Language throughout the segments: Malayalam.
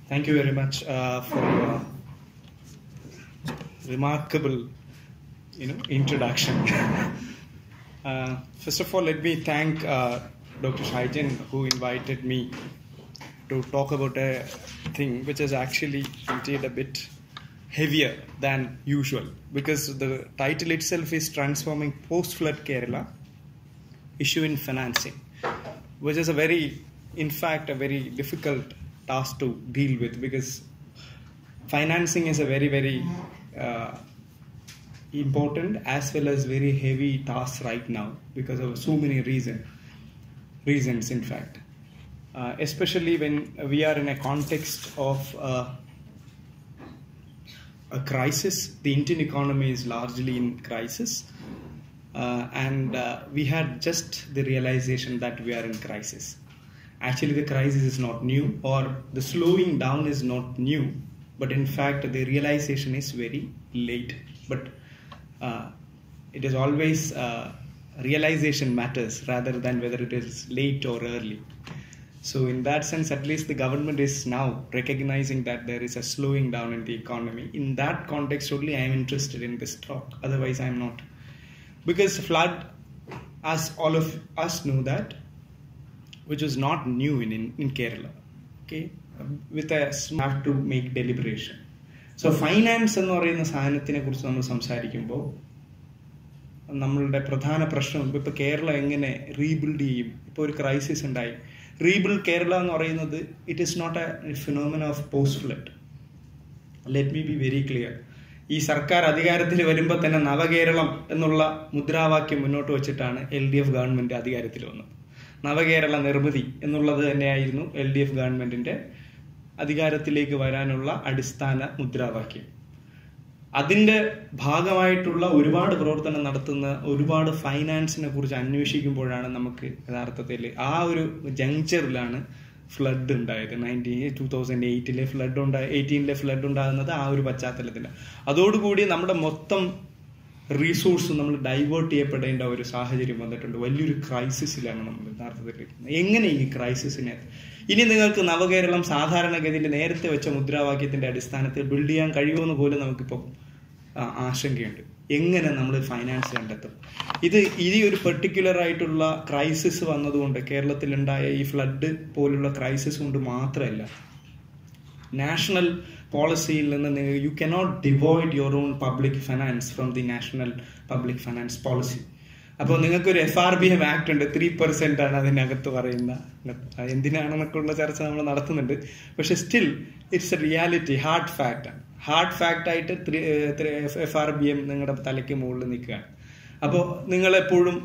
Thank you very much for your remarkable, introduction. First of all, let me thank Dr. Shaijan, who invited me to talk about a thing which is actually indeed a bit heavier than usual, because the title itself is Transforming Post-Flood Kerala, Issue in Financing, which is a very difficult task to deal with, because financing is a very important as well as very heavy task right now because of so many reasons in fact, especially when we are in a context of a crisis. The Indian economy is largely in crisis, and we had just the realization that we are in crisis. Actually, the crisis is not new, or the slowing down is not new, but in fact the realization is very late. But it is always realization matters rather than whether it is late or early. So in that sense, at least the government is now recognizing that there is a slowing down in the economy. In that context only I am interested in this talk, otherwise I am not. Because flood, as all of us know that, which was not new in Kerala, okay, with a have to make deliberation. So finance എന്ന് പറയുന്ന സാധനത്തിനെ കുറിച്ച് നമ്മൾ സംസാരിക്കുമ്പോൾ നമ്മളുടെ പ്രധാന പ്രശ്നം ഇപ്പോൾ കേരളം എങ്ങനെ റീബിൽഡ് ചെയ്യും. ഇപ്പോൾ ഒരു ക്രൈസിസ് ഉണ്ടായി, റീബിൽഡ് കേരള എന്ന് പറയുന്നത് it is not a phenomena of post flood. Let me be very clear. ഈ സർക്കാർ അധികാരത്തിൽ വരുമ്പോൾ തന്നെ നവകേരളം എന്നുള്ള മുദ്രാവാക്യം മുന്നോട്ട് വെച്ചിട്ടാണ് LDF ഗവൺമെന്റ് അധികാരത്തിൽ വന്നത്. നവകേരള നിർമ്മിതി എന്നുള്ളത് തന്നെയായിരുന്നു LDF ഗവൺമെന്റിന്റെ അധികാരത്തിലേക്ക് വരാനുള്ള അടിസ്ഥാന മുദ്രാവാക്യം. അതിന്റെ ഭാഗമായിട്ടുള്ള ഒരുപാട് പ്രവർത്തനം നടത്തുന്ന ഒരുപാട് ഫൈനാൻസിനെ കുറിച്ച് അന്വേഷിക്കുമ്പോഴാണ് നമുക്ക് യഥാർത്ഥത്തിൽ ആ ഒരു ജങ്ചറിലാണ് ഫ്ലഡ് ഉണ്ടായത്. 2008 ഫ്ലഡ് 18 ഫ്ലഡ് ഉണ്ടാകുന്നത് ആ ഒരു പശ്ചാത്തലത്തിലാണ്. അതോടുകൂടി നമ്മുടെ മൊത്തം റീസോഴ്സ് നമ്മൾ ഡൈവേർട്ട് ചെയ്യപ്പെടേണ്ട ഒരു സാഹചര്യം വന്നിട്ടുണ്ട്. വലിയൊരു ക്രൈസിസിലാണ് നമ്മൾ യഥാർത്ഥത്തിൽ. എങ്ങനെ ഈ ക്രൈസിസിനെ ഇനി നിങ്ങൾക്ക് നവകേരളം സാധാരണഗതിയിൽ നേരത്തെ വെച്ച മുദ്രാവാക്യത്തിന്റെ അടിസ്ഥാനത്തിൽ ബിൽഡ് ചെയ്യാൻ കഴിയുമെന്ന് പോലും നമുക്കിപ്പോൾ ആശങ്കയുണ്ട്. എങ്ങനെ നമ്മൾ ഫൈനാൻസ് കണ്ടെത്തും? ഇത് ഒരു പെർട്ടിക്കുലർ ആയിട്ടുള്ള ക്രൈസിസ് വന്നതുകൊണ്ട്, കേരളത്തിലുണ്ടായ ഈ ഫ്ലഡ് പോലുള്ള ക്രൈസിസ് കൊണ്ട് മാത്രമല്ല, നാഷണൽ പോളിസിയിൽ നിന്ന് you cannot devoid your own public finance from the national public finance policy. അപ്പോൾ നിങ്ങൾക്കൊരു FRBM ആക്ട് ഉണ്ട്, 3% ആണ് അതിനകത്ത് പറയുന്ന. എന്തിനാണെന്നൊക്കെ ഉള്ള ചർച്ച നമ്മൾ നടത്തുന്നുണ്ട്. പക്ഷെ still it's A reality, hard fact ആണ്. ഹാർഡ് ഫാക്ട് ആയിട്ട് FRBM നിങ്ങളുടെ തലയ്ക്ക് മുകളിൽ നിൽക്കുകയാണ്. അപ്പോൾ നിങ്ങളെപ്പോഴും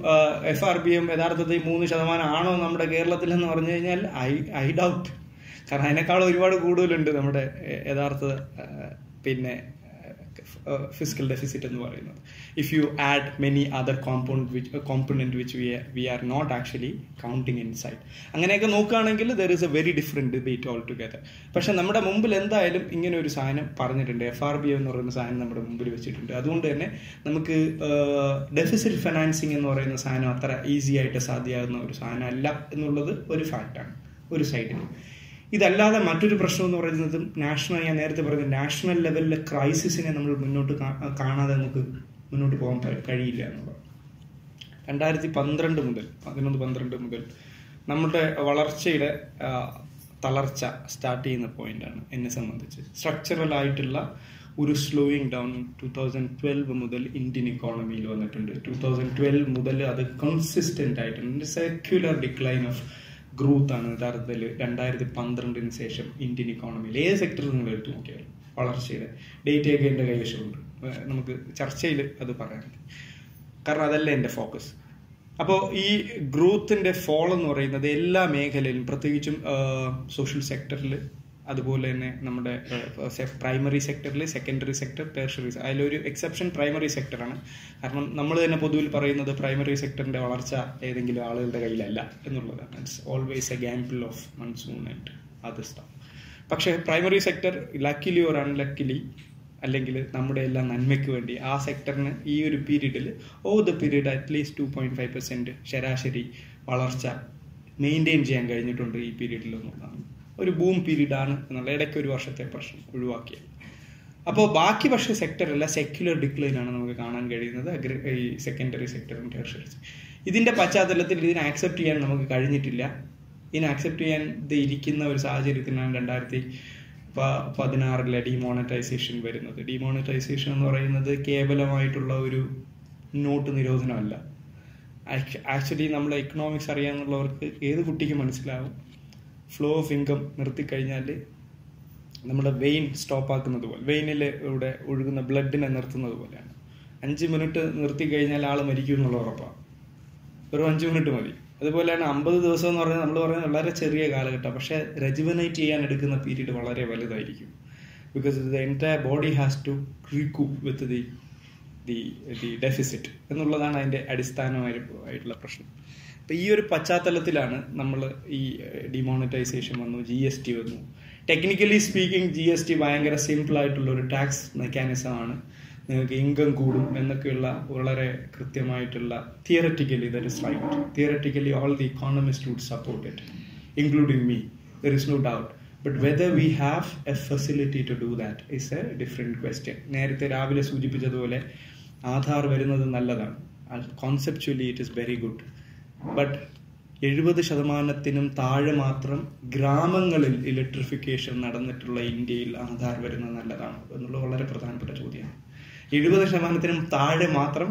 FRBM യഥാർത്ഥത്തിൽ 3% ആണോ നമ്മുടെ കേരളത്തിൽ എന്ന് പറഞ്ഞു കഴിഞ്ഞാൽ ഐ ഡൗട്ട്. കാരണം അതിനേക്കാളും ഒരുപാട് കൂടുതലുണ്ട് നമ്മുടെ യഥാർത്ഥ ഫിസിക്കൽ ഡെഫിസിറ്റ് എന്ന് പറയുന്നത്. If you add many other component which we are not actually counting inside. അങ്ങനെയൊക്കെ നോക്കുകയാണെങ്കിൽ there is a very different debate altogether. പക്ഷെ നമ്മുടെ മുമ്പിൽ എന്തായാലും ഇങ്ങനെ ഒരു സാധനം പറഞ്ഞിട്ടുണ്ട്, FRBM എന്ന് പറയുന്ന സാധനം നമ്മുടെ മുമ്പിൽ വെച്ചിട്ടുണ്ട്. അതുകൊണ്ട് തന്നെ നമുക്ക് ഡെഫിസിറ്റ് ഫൈനാൻസിങ് എന്ന് പറയുന്ന സാധനം അത്ര ഈസി ആയിട്ട് സാധ്യമാകുന്ന ഒരു സാധനം അല്ല എന്നുള്ളത് ഒരു ഫാക്റ്റാണ് ഒരു സൈഡിൽ. ഇതല്ലാതെ മറ്റൊരു പ്രശ്നം എന്ന് പറയുന്നത് ഞാൻ നേരത്തെ പറഞ്ഞ നാഷണൽ ലെവലിലെ ക്രൈസിസിനെ നമ്മൾ മുന്നോട്ട് കാണാതെ നമുക്ക് മുന്നോട്ട് പോകാൻ കഴിയില്ല എന്നുള്ളത്. 2011-12 മുതൽ നമ്മുടെ വളർച്ചയുടെ തളർച്ച സ്റ്റാർട്ട് ചെയ്യുന്ന പോയിന്റാണ് എന്നെ സംബന്ധിച്ച്. സ്ട്രക്ചറൽ ആയിട്ടുള്ള ഒരു സ്ലോയിങ് ഡൗൺ 2012 മുതൽ ഇന്ത്യൻ ഇക്കോണമിയിൽ വന്നിട്ടുണ്ട്. 2012 മുതൽ അത് കൺസിസ്റ്റന്റ് ആയിട്ടുണ്ട്. സെക്യുലർ ഡിക്ലൈൻ ഓഫ് ഗ്രോത്ത് ആണ് യഥാർത്ഥത്തിൽ 2012 ശേഷം ഇന്ത്യൻ ഇക്കോണമിയിൽ ഏത് സെക്ടറിൽ നിങ്ങൾ എടുത്തു നോക്കിയാലും വളർച്ചയുടെ ഡേറ്റയൊക്കെ എൻ്റെ കൈവശമുണ്ട്. നമുക്ക് ചർച്ചയിൽ അത് പറയാൻ, കാരണം അതല്ല എൻ്റെ ഫോക്കസ്. അപ്പോൾ ഈ ഗ്രോത്തിന്റെ ഫോൾ എന്ന് പറയുന്നത് എല്ലാ മേഖലയിലും, പ്രത്യേകിച്ചും സോഷ്യൽ സെക്ടറിൽ, അതുപോലെ തന്നെ നമ്മുടെ പ്രൈമറി സെക്ടറിൽ, സെക്കൻഡറി സെക്ടർ, ടെർഷറി. അതിലൊരു എക്സെപ്ഷൻ പ്രൈമറി സെക്ടറാണ്. കാരണം നമ്മൾ തന്നെ പൊതുവിൽ പറയുന്നത് പ്രൈമറി സെക്ടറിന്റെ വളർച്ച ഏതെങ്കിലും ആളുകളുടെ കയ്യിലല്ല എന്നുള്ളതാണ്. It's always A Gamble of monsoon and other stuff. പക്ഷേ പ്രൈമറി സെക്ടർ ലക്കിലി ഓർ അൺലക്കിലി, അല്ലെങ്കിൽ നമ്മുടെ എല്ലാം നന്മയ്ക്ക് വേണ്ടി ആ സെക്ടറിന് ഈ ഒരു പീരീഡിൽ പീരീഡ് അറ്റ്ലീസ്റ്റ് 2.5% ശരാശരി വളർച്ച മെയിൻറ്റെയിൻ ചെയ്യാൻ കഴിഞ്ഞിട്ടുണ്ട് ഈ പീരീഡിൽ എന്നുള്ളതാണ്. ഒരു ബൂം പീരീഡ് ആണ് എന്നുള്ള ഇടയ്ക്ക് ഒരു വർഷത്തെ പ്രശ്നം ഒഴിവാക്കിയത്. അപ്പോൾ ബാക്കി പക്ഷേ സെക്ടറല്ല, സെക്യുലർ ഡിക്ലൈൻ ആണ് നമുക്ക് കാണാൻ കഴിയുന്നത് ഈ സെക്കൻഡറി സെക്ടറും ടെർഷ്യറി. ഇതിൻ്റെ പശ്ചാത്തലത്തിൽ ഇതിനെ ആക്സെപ്റ്റ് ചെയ്യാൻ നമുക്ക് കഴിഞ്ഞിട്ടില്ല. ഇതിനെ ആക്സെപ്റ്റ് ചെയ്യാൻ ഇരിക്കുന്ന ഒരു സാഹചര്യത്തിനാണ് 2016 ഡിമോണിറ്റൈസേഷൻ വരുന്നത്. ഡിമോണിറ്റൈസേഷൻ എന്ന് പറയുന്നത് കേവലമായിട്ടുള്ള ഒരു നോട്ട് നിരോധനമല്ല. ആക്ച്വലി നമ്മൾ എക്കണോമിക്സ് അറിയാമെന്നുള്ളവർക്ക് ഏത് കുട്ടിക്ക് മനസ്സിലാവും, ഫ്ലോ ഓഫ് ഇൻകം നിർത്തിക്കഴിഞ്ഞാൽ നമ്മുടെ വെയിൻ സ്റ്റോപ്പാക്കുന്നത് പോലെ, വെയിനിലൂടെ ഒഴുകുന്ന ബ്ലഡിനെ നിർത്തുന്നത് പോലെയാണ്. 5 മിനിറ്റ് നിർത്തിക്കഴിഞ്ഞാൽ ആൾ മരിക്കും എന്നുള്ള ഉറപ്പാണ്. വെറും 5 മിനിറ്റ് മതി. അതുപോലെയാണ് 50 ദിവസം എന്ന് പറയുന്നത് നമ്മൾ പറയുന്നത് വളരെ ചെറിയ കാലഘട്ടം, പക്ഷേ റെജുവനേറ്റ് ചെയ്യാൻ എടുക്കുന്ന പീരീഡ് വളരെ വലുതായിരിക്കും. Because the entire body has to recoup with the deficit എന്നുള്ളതാണ് അതിൻ്റെ അടിസ്ഥാനമായിട്ടുള്ള പ്രശ്നം. അപ്പം ഈ ഒരു പശ്ചാത്തലത്തിലാണ് നമ്മൾ ഈ ഡിമോണിറ്റൈസേഷൻ വന്നു, GST വന്നു. ടെക്നിക്കലി സ്പീക്കിംഗ് GST ഭയങ്കര സിമ്പിൾ ആയിട്ടുള്ള ഒരു ടാക്സ് മെക്കാനിസമാണ്. നിങ്ങൾക്ക് ഇൻകം കൂടും എന്നൊക്കെയുള്ള വളരെ കൃത്യമായിട്ടുള്ള theoretically that is right. Theoretically all the economist would support it, including me. There is no doubt. But whether we have a facility to do that is a different question. നേരത്തെ രാവിലെ സൂചിപ്പിച്ചതുപോലെ ആധാർ വരുന്നത് നല്ലതാണ്. Conceptually it is very good. But 70% താഴെ മാത്രം ഗ്രാമങ്ങളിൽ ഇലക്ട്രിഫിക്കേഷൻ നടന്നിട്ടുള്ള ഇന്ത്യയിൽ ആധാർ വരുന്നത് നല്ലതാണ് എന്നുള്ളത് വളരെ പ്രധാനപ്പെട്ട ചോദ്യമാണ്. 70% താഴെ മാത്രം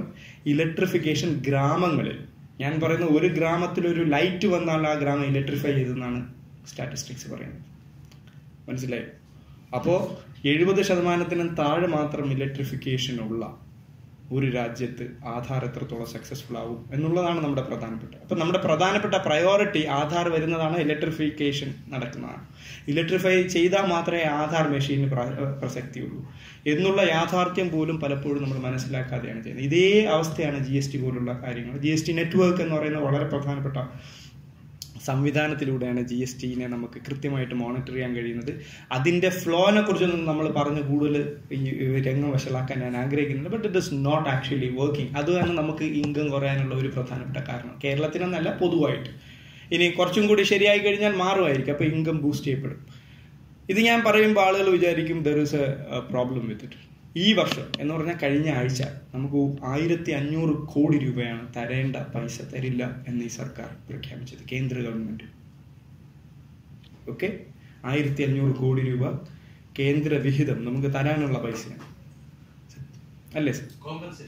ഇലക്ട്രിഫിക്കേഷൻ ഗ്രാമങ്ങളിൽ. ഞാൻ പറയുന്ന ഒരു ഗ്രാമത്തിൽ ഒരു ലൈറ്റ് വന്നാൽ ആ ഗ്രാമം ഇലക്ട്രിഫൈ ചെയ്തെന്നാണ് സ്റ്റാറ്റിസ്റ്റിക്സ് പറയുന്നത്. മനസ്സിലായി? അപ്പോൾ 70% താഴെ മാത്രം ഇലക്ട്രിഫിക്കേഷൻ ഉള്ള ഒരു രാജ്യത്ത് ആധാർ എത്രത്തോളം സക്സസ്ഫുൾ ആവും എന്നുള്ളതാണ് നമ്മുടെ പ്രധാനപ്പെട്ട. അപ്പം നമ്മുടെ പ്രധാനപ്പെട്ട പ്രയോറിറ്റി ആധാർ വരുന്നതാണ്, ഇലക്ട്രിഫിക്കേഷൻ നടക്കുന്നതാണ്. ഇലക്ട്രിഫൈ ചെയ്താൽ മാത്രമേ ആധാർ മെഷീന് പ്രസക്തിയുള്ളൂ എന്നുള്ള യാഥാർത്ഥ്യം പോലും പലപ്പോഴും നമ്മൾ മനസ്സിലാക്കാതെയാണ് ചെയ്യുന്നത്. ഇതേ അവസ്ഥയാണ് GST പോലുള്ള കാര്യങ്ങൾ. GST നെറ്റ്വർക്ക് എന്ന് പറയുന്ന വളരെ പ്രധാനപ്പെട്ട സംവിധാനത്തിലൂടെയാണ് GSTനെ നമുക്ക് കൃത്യമായിട്ട് മോണിറ്റർ ചെയ്യാൻ കഴിയുന്നത്. അതിൻ്റെ ഫ്ലോനെ കുറിച്ചൊന്നും നമ്മൾ പറഞ്ഞ് കൂടുതൽ ഈ രംഗം വഷളാക്കാൻ ഞാൻ ആഗ്രഹിക്കുന്നില്ല. But it is not actually working. അതുതന്നെ നമുക്ക് ഇൻകം കുറയാനുള്ള ഒരു പ്രധാനപ്പെട്ട കാരണം. കേരളത്തിനെന്നല്ല, പൊതുവായിട്ട്. ഇനി കുറച്ചും കൂടി ശരിയായി കഴിഞ്ഞാൽ മാറുമായിരിക്കും, അപ്പോൾ ഇൻകം ബൂസ്റ്റ് ചെയ്യപ്പെടും. ഇത് ഞാൻ പറയുമ്പോൾ ആളുകൾ വിചാരിക്കും there is A problem with it. ഈ വർഷം എന്ന് പറഞ്ഞാൽ കഴിഞ്ഞ ആഴ്ച നമുക്ക് 1500 കോടി രൂപയാണ് തരേണ്ട പൈസ തരില്ല എന്ന് ഈ സർക്കാർ പ്രഖ്യാപിച്ചത്, കേന്ദ്ര ഗവൺമെന്റ്. ഓക്കെ, 1500 കോടി രൂപ കേന്ദ്ര വിഹിതം നമുക്ക് തരാനുള്ള പൈസയാണ്, അല്ലേ സർ?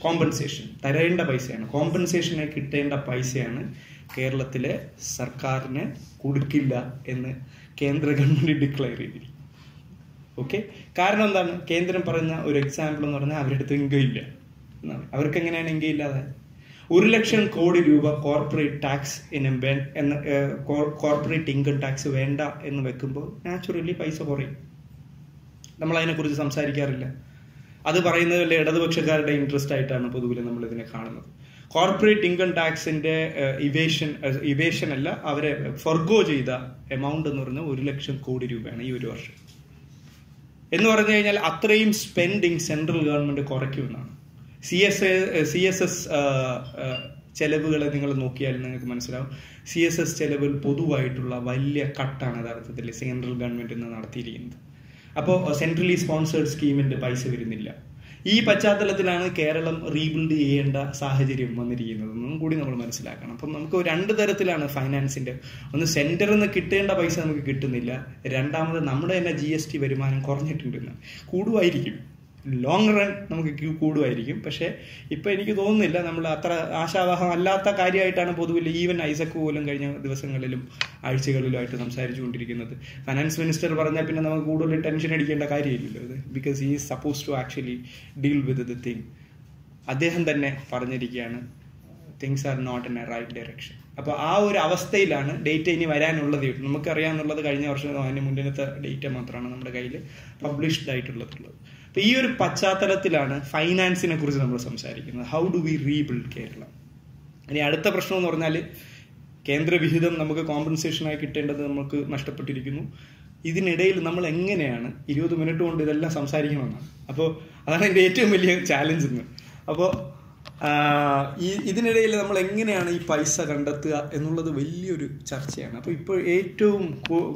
കോമ്പൻസേഷൻ തരേണ്ട പൈസയാണ്, കോമ്പൻസേഷനെ കിട്ടേണ്ട പൈസയാണ് കേരളത്തിലെ സർക്കാരിന് കൊടുക്കില്ല എന്ന് കേന്ദ്ര ഗവൺമെന്റ് ഡിക്ലെയർ ചെയ്തിരിക്കും. ഓക്കെ, കാരണം എന്താണ്? കേന്ദ്രം പറഞ്ഞ ഒരു എക്സാമ്പിൾ എന്ന് പറഞ്ഞാൽ അവരുടെ അടുത്ത് ഇൻകം ഇല്ല എന്നാണ്. അവർക്ക് എങ്ങനെയാണ് ഇൻകം ഇല്ലാതെ? 1 ലക്ഷം കോടി രൂപ corporate tax corporate income tax വേണ്ട എന്ന് വെക്കുമ്പോൾ നാച്ചുറലി പൈസ കുറയും. നമ്മൾ അതിനെക്കുറിച്ച് സംസാരിക്കാറില്ല. അത് പറയുന്നത് വല്ല ഇടതുപക്ഷക്കാരുടെ ഇൻട്രസ്റ്റ് ആയിട്ടാണ് പൊതുവിൽ നമ്മൾ ഇതിനെ കാണുന്നത്. കോർപ്പറേറ്റ് ഇൻകം ടാക്സിന്റെ ഇവേഷൻ അല്ല, അവരെ ഫൊർഗോ ചെയ്ത എമൗണ്ട് എന്ന് പറഞ്ഞാൽ 1 ലക്ഷം കോടി രൂപയാണ് ഈ ഒരു വർഷം. എന്ന് പറഞ്ഞു കഴിഞ്ഞാൽ അത്രയും സ്പെൻഡിങ് സെൻട്രൽ ഗവൺമെന്റ് കുറയ്ക്കുമെന്നാണ്. CSS ചെലവുകളെ നിങ്ങൾ നോക്കിയാൽ നിങ്ങൾക്ക് മനസ്സിലാവും. CSS ചെലവിൽ പൊതുവായിട്ടുള്ള വലിയ കട്ടാണ് യഥാർത്ഥത്തിൽ സെൻട്രൽ ഗവൺമെന്റ് ഇന്ന് നടത്തിയിരിക്കുന്നത്. അപ്പോൾ സെൻട്രലി സ്പോൺസേഡ് സ്കീമിന്റെ പൈസ വരുന്നില്ല. ഈ പശ്ചാത്തലത്തിലാണ് കേരളം റീബിൽഡ് ചെയ്യേണ്ട സാഹചര്യം വന്നിരിക്കുന്നതെന്നും കൂടി നമ്മൾ മനസ്സിലാക്കണം. അപ്പം നമുക്ക് 2 തരത്തിലാണ് ഫൈനാൻസിന്റെ. ഒന്ന്, സെന്ററിൽ നിന്ന് കിട്ടേണ്ട പൈസ നമുക്ക് കിട്ടുന്നില്ല. രണ്ടാമത്, നമ്മുടെ തന്നെ GST വരുമാനം കുറഞ്ഞിട്ടുണ്ടെന്ന്. കൂടുമായിരിക്കും, ലോങ് റൺ നമുക്ക് കൂടുമായിരിക്കും. പക്ഷേ ഇപ്പം എനിക്ക് തോന്നുന്നില്ല, നമ്മൾ അത്ര ആശാവഹം അല്ലാത്ത കാര്യമായിട്ടാണ് പൊതുവിൽ ഈവൻ ഐസക് പോലും കഴിഞ്ഞ ദിവസങ്ങളിലും ആഴ്ചകളിലുമായിട്ട് സംസാരിച്ചുകൊണ്ടിരിക്കുന്നത്. ഫൈനാൻസ് മിനിസ്റ്റർ പറഞ്ഞാൽ പിന്നെ നമുക്ക് കൂടുതൽ ടെൻഷൻ അടിക്കേണ്ട കാര്യമില്ലല്ലോ ഇത്, because he is suppose to actually deal with the thing. അദ്ദേഹം തന്നെ പറഞ്ഞിരിക്കുകയാണ് things are not in a right direction. അപ്പോൾ ആ ഒരു അവസ്ഥയിലാണ് ഡേറ്റ ഇനി വരാനുള്ളത്. നമുക്കറിയാമെന്നുള്ളത് കഴിഞ്ഞ വർഷം അതിന് മുന്നത്തെ ഡേറ്റ മാത്രമാണ് നമ്മുടെ കയ്യിൽ പബ്ലിഷ്ഡ് ആയിട്ടുള്ളത്. അപ്പോൾ ഈ ഒരു പശ്ചാത്തലത്തിലാണ് ഫൈനാൻസിനെ കുറിച്ച് നമ്മൾ സംസാരിക്കുന്നത്. How do V rebuild Kerala? ഇനി അടുത്ത പ്രശ്നം എന്ന് പറഞ്ഞാൽ കേന്ദ്ര വിഹിതം നമുക്ക് കോമ്പൻസേഷനായി കിട്ടേണ്ടത് നമുക്ക് നഷ്ടപ്പെട്ടിരിക്കുന്നു. ഇതിനിടയിൽ നമ്മൾ എങ്ങനെയാണ് 20 മിനിറ്റ് കൊണ്ട് ഇതെല്ലാം സംസാരിക്കണമെന്നാണ്. അപ്പോൾ അതാണ് എൻ്റെ ഏറ്റവും വലിയ ചാലഞ്ച് ഇന്ന്. അപ്പോൾ ഇതിനിടയിൽ നമ്മൾ എങ്ങനെയാണ് ഈ പൈസ കണ്ടെത്തുക എന്നുള്ളത് വലിയൊരു ചർച്ചയാണ്. അപ്പോൾ ഇപ്പോൾ ഏറ്റവും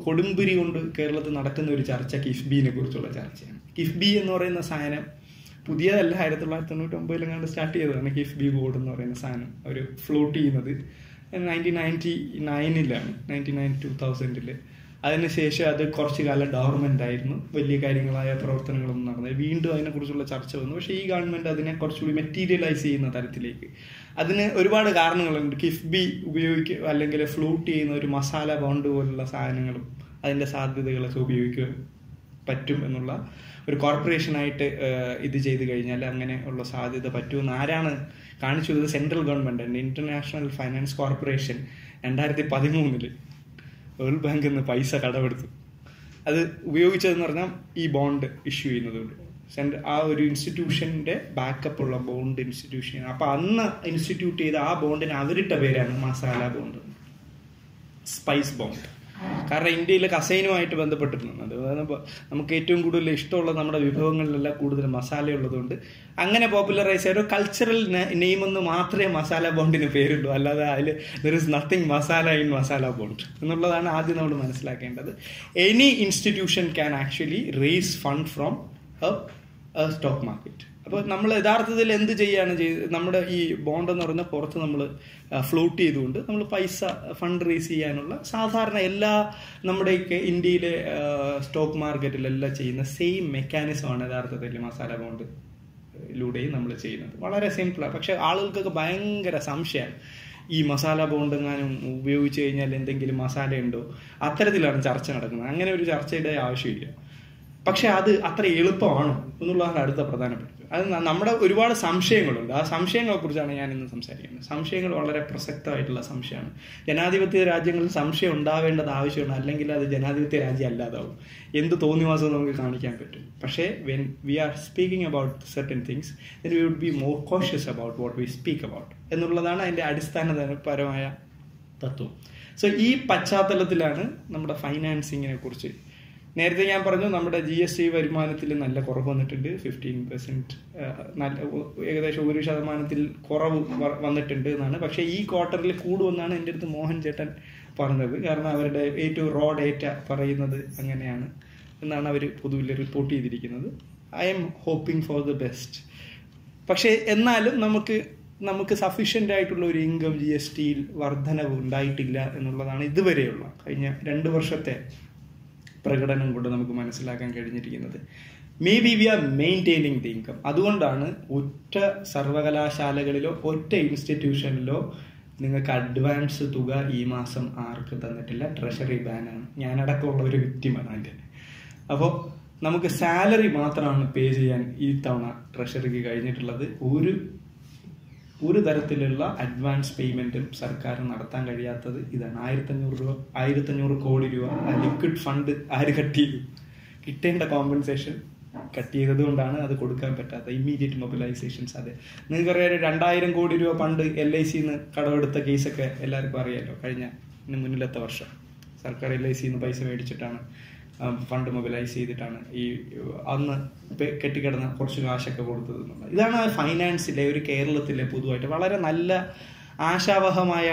കൊടുമ്പിരി കൊണ്ട് കേരളത്തിൽ നടക്കുന്ന ഒരു ചർച്ച കിഫ്ബിനെ കുറിച്ചുള്ള ചർച്ചയാണ്. കിഫ്ബി എന്ന് പറയുന്ന സാധനം പുതിയതല്ല, 1999 സ്റ്റാർട്ട് ചെയ്തതാണ് കിഫ്ബി ബോർഡ് എന്ന് പറയുന്ന സാധനം. ഒരു ഫ്ലോട്ട് ചെയ്യുന്നത് 1999 2000 അതിനുശേഷം അത് കുറച്ച് കാലം ഡോർമെന്റ് ആയിരുന്നു, വലിയ കാര്യങ്ങളായ പ്രവർത്തനങ്ങളൊന്നും നടന്നത്. വീണ്ടും അതിനെക്കുറിച്ചുള്ള ചർച്ച വന്നു. പക്ഷേ ഈ ഗവൺമെന്റ് അതിനെ കുറച്ചുകൂടി മെറ്റീരിയലൈസ് ചെയ്യുന്ന തരത്തിലേക്ക്. അതിന് ഒരുപാട് കാരണങ്ങളുണ്ട്. കിഫ്ബി ഉപയോഗിക്കുക അല്ലെങ്കിൽ ഫ്ലോട്ട് ചെയ്യുന്ന ഒരു മസാല ബോണ്ട് പോലുള്ള സാധനങ്ങളും അതിൻ്റെ സാധ്യതകളൊക്കെ ഉപയോഗിക്കുക പറ്റും എന്നുള്ള ഒരു കോർപ്പറേഷനായിട്ട് ഇത് ചെയ്ത് കഴിഞ്ഞാൽ അങ്ങനെ ഉള്ള സാധ്യത പറ്റുമെന്ന് ആരാണ് കാണിച്ചു കൊടുത്തത്? സെൻട്രൽ ഗവൺമെന്റ് ഉണ്ട്. ഇന്റർനാഷണൽ ഫൈനാൻസ് കോർപ്പറേഷൻ 2013 വേൾഡ് ബാങ്കിൽ നിന്ന് പൈസ കടമെടുത്തു. അത് ഉപയോഗിച്ചതെന്ന് പറഞ്ഞാൽ ഈ ബോണ്ട് ഇഷ്യൂ ചെയ്യുന്നതുകൊണ്ട് ആ ഒരു ഇൻസ്റ്റിറ്റ്യൂഷന്റെ ബാക്കപ്പ് ഉള്ള ബോണ്ട് ഇൻസ്റ്റിറ്റ്യൂഷൻ. അപ്പൊ അന്ന് ഇൻസ്റ്റിറ്റ്യൂട്ട് ചെയ്ത ആ ബോണ്ടിന് അവരിട്ട പേരാണ് മസാല ബോണ്ട്, സ്പൈസ് ബോണ്ട്. കാരണം ഇന്ത്യയിലെ കസൈനുമായിട്ട് ബന്ധപ്പെട്ടിട്ടുണ്ട്. അത് നമുക്ക് ഏറ്റവും കൂടുതൽ ഇഷ്ടമുള്ള നമ്മുടെ വിഭവങ്ങളിലെല്ലാം കൂടുതൽ മസാല ഉള്ളതുകൊണ്ട് അങ്ങനെ പോപ്പുലറൈസ് ചെയ്ത ഒരു കൾച്ചറൽ നെയിം എന്ന് മാത്രമേ മസാല ബോണ്ടിന് പേരുള്ളൂ. അല്ലാതെ അതിൽ there is nothing masala in masala bond എന്നുള്ളതാണ് ആദ്യം നമ്മൾ മനസ്സിലാക്കേണ്ടത്. Any institution can actually raise fund from a stock market. അപ്പോൾ നമ്മൾ യഥാർത്ഥത്തിൽ എന്ത് ചെയ്യാണ് നമ്മുടെ ഈ ബോണ്ട് എന്ന് പറഞ്ഞാൽ പുറത്ത് നമ്മൾ ഫ്ലോട്ട് ചെയ്തുകൊണ്ട് നമ്മൾ പൈസ ഫണ്ട് റേസ് ചെയ്യാനുള്ള സാധാരണ എല്ലാ നമ്മുടെ ഇന്ത്യയിലെ സ്റ്റോക്ക് മാർക്കറ്റിലെല്ലാം ചെയ്യുന്ന സെയിം മെക്കാനിസമാണ് യഥാർത്ഥത്തിൽ മസാല ബോണ്ടിലൂടെയും നമ്മൾ ചെയ്യുന്നത്. വളരെ സിമ്പിളാണ്. പക്ഷെ ആളുകൾക്കൊക്കെ ഭയങ്കര സംശയമാണ്, ഈ മസാല ബോണ്ട് എങ്ങാനും ഉപയോഗിച്ച് കഴിഞ്ഞാൽ എന്തെങ്കിലും മസാല ഉണ്ടോ, അത്തരത്തിലാണ് ചർച്ച നടക്കുന്നത്. അങ്ങനെ ഒരു ചർച്ചയുടെ ആവശ്യമില്ല. പക്ഷെ അത് അത്ര എളുപ്പമാണോ എന്നുള്ളതാണ് അടുത്ത പ്രധാനപ്പെട്ടത്. അത് നമ്മുടെ ഒരുപാട് സംശയങ്ങളുണ്ട്. ആ സംശയങ്ങളെ കുറിച്ചാണ് ഞാൻ ഇന്ന് സംസാരിക്കുന്നത്. സംശയങ്ങൾ വളരെ പ്രസക്തമായിട്ടുള്ള സംശയമാണ്. ജനാധിപത്യ രാജ്യങ്ങളിൽ സംശയം ഉണ്ടാവേണ്ടത് ആവശ്യമാണ്, അല്ലെങ്കിൽ അത് ജനാധിപത്യ രാജ്യം അല്ലാതാവും. എന്ത് തോന്നിവാസവും നമുക്ക് കാണിക്കാൻ പറ്റും. പക്ഷേ when we are speaking about certain things then we would be more cautious about what we speak about എന്നുള്ളതാണ് അതിൻ്റെ അടിസ്ഥാനപരമായ തത്വം. സോ ഈ പശ്ചാത്തലത്തിലാണ് നമ്മുടെ ഫൈനാൻസിങ്ങിനെ കുറിച്ച് നേരത്തെ ഞാൻ പറഞ്ഞു. നമ്മുടെ GST വരുമാനത്തിൽ നല്ല കുറവ് വന്നിട്ടുണ്ട്. 15% ഏകദേശം 1% കുറവ് വന്നിട്ടുണ്ട് എന്നാണ്. പക്ഷേ ഈ ക്വാർട്ടറിൽ കൂടുമെന്നാണ് എൻ്റെ അടുത്ത് മോഹൻ ചേട്ടൻ പറഞ്ഞത്. കാരണം അവരുടെ ഏറ്റവും റോ ഡേറ്റ പറയുന്നത് അങ്ങനെയാണ് എന്നാണ് അവർ പൊതുവിൽ റിപ്പോർട്ട് ചെയ്തിരിക്കുന്നത്. I'm hoping for the best. പക്ഷേ എന്നാലും നമുക്ക് സഫീഷ്യൻ്റ് ആയിട്ടുള്ള ഒരു ഇൻകം GSTയിൽ വർധനവ് ഉണ്ടായിട്ടില്ല എന്നുള്ളതാണ് ഇതുവരെയുള്ള കഴിഞ്ഞ 2 വർഷത്തെ പ്രകടനം കൊണ്ട് നമുക്ക് മനസ്സിലാക്കാൻ കഴിഞ്ഞിരിക്കുന്നത്. Maybe we are maintaining the income. അതുകൊണ്ടാണ് ഒറ്റ സർവകലാശാലകളിലോ ഒറ്റ ഇൻസ്റ്റിറ്റ്യൂഷനിലോ നിങ്ങൾക്ക് അഡ്വാൻസ് തുക ഈ മാസം ആർക്കും തന്നിട്ടില്ല. ട്രഷറി ബാനാണ്. ഞാനടക്കമുള്ള ഒരു വിക്ടിമാണ് അതിൻ്റെ. അപ്പോൾ നമുക്ക് സാലറി മാത്രമാണ് പേ ചെയ്യാൻ ഈ തവണ ട്രഷറിക്ക് കഴിഞ്ഞിട്ടുള്ളത്. ഒരു തരത്തിലുള്ള അഡ്വാൻസ് പേയ്മെന്റും സർക്കാർ നടത്താൻ കഴിയാത്തത് ഇതാണ്. 1500 കോടി രൂപ ലിക്വിഡ് ഫണ്ട് ആര് കട്ട് ചെയ്തു? കിട്ടേണ്ട കോമ്പൻസേഷൻ കട്ട് ചെയ്തത് കൊണ്ടാണ് അത് കൊടുക്കാൻ പറ്റാത്തത്. ഇമ്മീഡിയറ്റ് മൊബിലൈസേഷൻസ്. അതെ, നിങ്ങൾക്കറിയാം 2000 കോടി രൂപ ഫണ്ട് LICന്ന് കടമെടുത്ത കേസൊക്കെ എല്ലാവർക്കും അറിയാമല്ലോ. കഴിഞ്ഞ മുന്നിലത്തെ വർഷം സർക്കാർ LICന്ന് പൈസ മേടിച്ചിട്ടാണ് ഫണ്ട് മൊബിലൈസ് ചെയ്തിട്ടാണ് ഈ അന്ന് കെട്ടിക്കിടന്ന കുറച്ച് കാശൊക്കെ കൊടുത്തത് എന്നുള്ളത്. ഇതാണ് ഫൈനാൻസിലെ ഒരു കേരളത്തിലെ പൊതുവായിട്ട് വളരെ നല്ല ആശാവഹമായ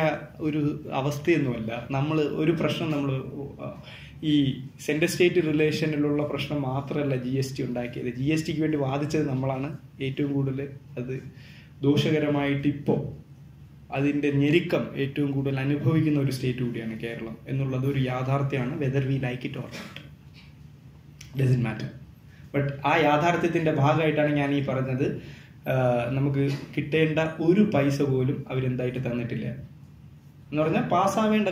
ഒരു അവസ്ഥയൊന്നുമല്ല. നമ്മൾ ഒരു പ്രശ്നം നമ്മൾ ഈ സെൻട്രൽ സ്റ്റേറ്റ് റിലേഷനിലുള്ള പ്രശ്നം മാത്രമല്ല GST ഉണ്ടാക്കിയത്. GSTക്ക് വേണ്ടി വാദിച്ചത് നമ്മളാണ്. ഏറ്റവും കൂടുതൽ അത് ദോഷകരമായിട്ട് ഇപ്പോൾ അതിൻ്റെ ഞെരുക്കം ഏറ്റവും കൂടുതൽ അനുഭവിക്കുന്ന ഒരു സ്റ്റേറ്റ് കൂടിയാണ് കേരളം എന്നുള്ളത് ഒരു യാഥാർത്ഥ്യമാണ്. Whether we like it or not, doesn't matter. But ആ യാഥാർത്ഥ്യത്തിൻ്റെ ഭാഗമായിട്ടാണ് ഞാൻ ഈ പറഞ്ഞത്. നമുക്ക് കിട്ടേണ്ട ഒരു പൈസ പോലും അവരെന്തായിട്ട് തന്നിട്ടില്ല എന്ന് പറഞ്ഞാൽ പാസ്സാവേണ്ട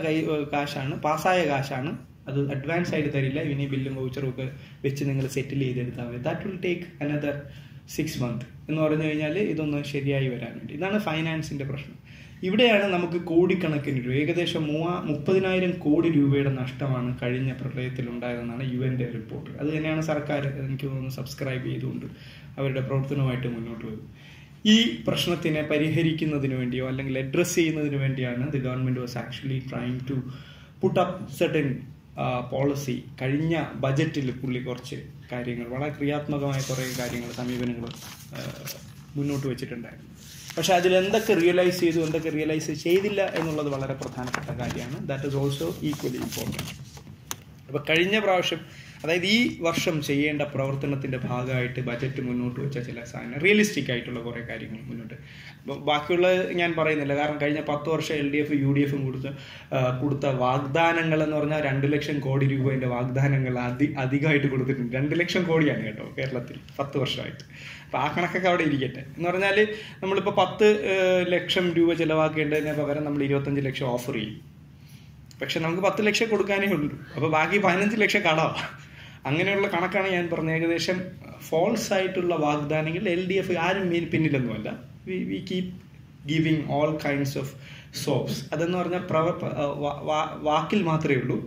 പാസ്സായ കാശാണ്. അത് അഡ്വാൻസ് ആയിട്ട് തരില്ല. ഇനി ബില്ലും വൗച്ചറും ഒക്കെ വെച്ച് നിങ്ങൾ സെറ്റിൽ ചെയ്തെടുത്താൽ മതി. That will take another 6 months എന്ന് പറഞ്ഞു കഴിഞ്ഞാൽ ഇതൊന്ന് ശരിയായി വരാൻ വേണ്ടി. ഇതാണ് ഫൈനാൻസിൻ്റെ പ്രശ്നം. ഇവിടെയാണ് നമുക്ക് കോടിക്കണക്കിന് രൂപ, ഏകദേശം 30,000 കോടി രൂപയുടെ നഷ്ടമാണ് കഴിഞ്ഞ പ്രളയത്തിൽ ഉണ്ടായതെന്നാണ് UN-ന്റെ റിപ്പോർട്ട്. അത് തന്നെയാണ് സർക്കാർ എനിക്ക് തോന്നുന്നു സബ്സ്ക്രൈബ് ചെയ്തുകൊണ്ട് അവരുടെ പ്രവർത്തനവുമായിട്ട് മുന്നോട്ട് പോകും. ഈ പ്രശ്നത്തിനെ പരിഹരിക്കുന്നതിന് വേണ്ടിയോ അല്ലെങ്കിൽ അഡ്രസ് ചെയ്യുന്നതിന് വേണ്ടിയാണ് the government was actually trying to put up certain policy. കഴിഞ്ഞ ബജറ്റിൽ പുള്ളി കുറച്ച് കാര്യങ്ങൾ, വളരെ ക്രിയാത്മകമായ കുറേ കാര്യങ്ങൾ, സമീപനങ്ങൾ മുന്നോട്ട് വെച്ചിട്ടുണ്ടായിരുന്നു. പക്ഷെ അതിലെന്തൊക്കെ റിയലൈസ് ചെയ്തു, എന്തൊക്കെ റിയലൈസ് ചെയ്തില്ല എന്നുള്ളത് വളരെ പ്രധാനപ്പെട്ട കാര്യമാണ്. That is also equally important. അപ്പോൾ കഴിഞ്ഞ പ്രാവശ്യം, അതായത് ഈ വർഷം ചെയ്യേണ്ട പ്രവർത്തനത്തിൻ്റെ ഭാഗമായിട്ട് ബജറ്റ് മുന്നോട്ട് വെച്ച ചില സാധനം റിയലിസ്റ്റിക് ആയിട്ടുള്ള കുറേ കാര്യങ്ങൾ മുന്നോട്ട്. ബാക്കിയുള്ള ഞാൻ പറയുന്നില്ല, കാരണം കഴിഞ്ഞ 10 വർഷം LDF UDF കൊടുത്ത വാഗ്ദാനങ്ങൾ എന്ന് പറഞ്ഞാൽ 2 ലക്ഷം കോടി രൂപേൻ്റെ വാഗ്ദാനങ്ങൾ അധികമായിട്ട് കൊടുത്തിട്ടുണ്ട്. 2 ലക്ഷം കോടിയാണ് കേട്ടോ കേരളത്തിൽ 10 വർഷമായിട്ട്. അപ്പോൾ ആ കണക്കൊക്കെ അവിടെ ഇരിക്കട്ടെ. എന്ന് പറഞ്ഞാൽ നമ്മളിപ്പോൾ 10 ലക്ഷം രൂപ ചിലവാക്കേണ്ടതിന് പകരം നമ്മൾ 25 ലക്ഷം ഓഫർ ചെയ്യും. പക്ഷെ നമുക്ക് 10 ലക്ഷം കൊടുക്കാനേ ഉള്ളൂ. അപ്പോൾ ബാക്കി 15 ലക്ഷം കടമാണ്. അങ്ങനെയുള്ള കണക്കാണ് ഞാൻ പറഞ്ഞത്. ഏകദേശം ഫോൾസ് ആയിട്ടുള്ള വാഗ്ദാനങ്ങൾ LDF ആരും പിന്നിലൊന്നുമല്ല. We keep giving all kinds of sops. അതെന്ന് പറഞ്ഞാൽ വാക്കിൽ മാത്രമേ ഉള്ളൂ.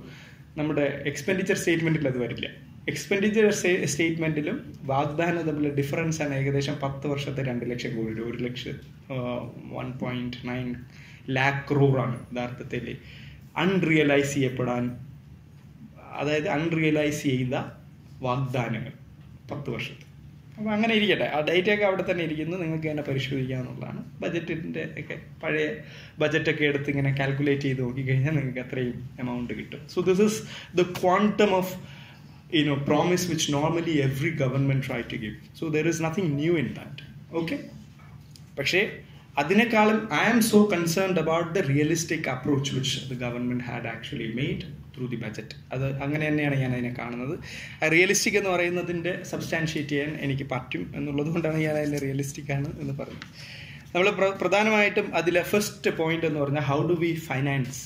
നമ്മുടെ എക്സ്പെൻഡിച്ചർ സ്റ്റേറ്റ്മെൻറ്റിൽ അത് വരില്ല. എക്സ്പെൻഡിച്ചർ സ്റ്റേറ്റ്മെൻറ്റിലും വാഗ്ദാനം തമ്മിലുള്ള ഡിഫറൻസ് ആണ് ഏകദേശം 10 വർഷത്തെ 2 ലക്ഷം കോടി രൂപ. 1.9 lakh crore യഥാർത്ഥത്തിൽ അൺറിയലൈസ് ചെയ്യപ്പെടാൻ, അതായത് അൺറിയലൈസ് ചെയ്ത വാഗ്ദാനങ്ങൾ 10 വർഷത്തെ. അപ്പോൾ അങ്ങനെ ഇരിക്കട്ടെ, ആ ഡേറ്റയൊക്കെ അവിടെ തന്നെ ഇരിക്കുന്നു, നിങ്ങൾക്ക് തന്നെ പരിശോധിക്കാമെന്നുള്ളതാണ്. ബജറ്റിൻ്റെ ഒക്കെ പഴയ ബജറ്റൊക്കെ എടുത്ത് ഇങ്ങനെ കാൽക്കുലേറ്റ് ചെയ്ത് നോക്കിക്കഴിഞ്ഞാൽ നിങ്ങൾക്ക് അത്രയും എമൗണ്ട് കിട്ടും. So this is the quantum of promise which normally every government try to give. So there is nothing new in that. Okay? പക്ഷേ അതിനേക്കാളും I am so concerned about the realistic approach which the government had actually made through the budget. അത് അങ്ങനെ തന്നെയാണ് ഞാൻ അതിനെ കാണുന്നത്. റിയലിസ്റ്റിക് എന്ന് പറയുന്നതിൻ്റെ സബ്സ്റ്റാൻഷിയേറ്റ് ചെയ്യാൻ എനിക്ക് പറ്റും എന്നുള്ളത് കൊണ്ടാണ് ഞാൻ അതിൻ്റെ റിയലിസ്റ്റിക് ആണ് എന്ന് പറയുന്നത്. നമ്മൾ പ്രധാനമായിട്ടും അതിലെ ഫസ്റ്റ് പോയിന്റ് എന്ന് പറഞ്ഞാൽ how do V finance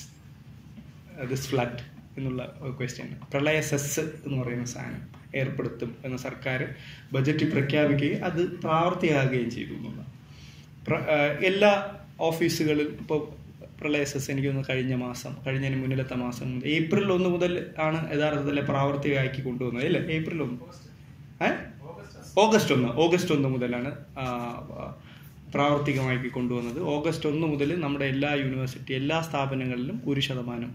this flood എന്നുള്ള ക്വസ്റ്റ്യൻ. പ്രളയ സെസ് എന്ന് പറയുന്ന സാധനം ഏർപ്പെടുത്തും എന്ന് സർക്കാർ ബജറ്റിൽ പ്രഖ്യാപിക്കുകയും അത് പ്രാവർത്തികമാകുകയും ചെയ്തു എന്നുള്ളതാണ്. എല്ലാ ഓഫീസുകളിലും ഇപ്പോൾ പ്രളയ സെസ് എനിക്ക് തോന്നുന്നു കഴിഞ്ഞതിന് മുന്നിലത്തെ മാസം April 1 മുതൽ ആണ് യഥാർത്ഥത്തിൽ പ്രാവർത്തികമാക്കി കൊണ്ടുവന്നത്. അല്ലേ? April 1 ഓഗസ്റ്റ് 1 മുതലാണ് പ്രാവർത്തികമാക്കി കൊണ്ടുവന്നത്. ഓഗസ്റ്റ് 1 മുതൽ നമ്മുടെ എല്ലാ യൂണിവേഴ്സിറ്റി, എല്ലാ സ്ഥാപനങ്ങളിലും 1%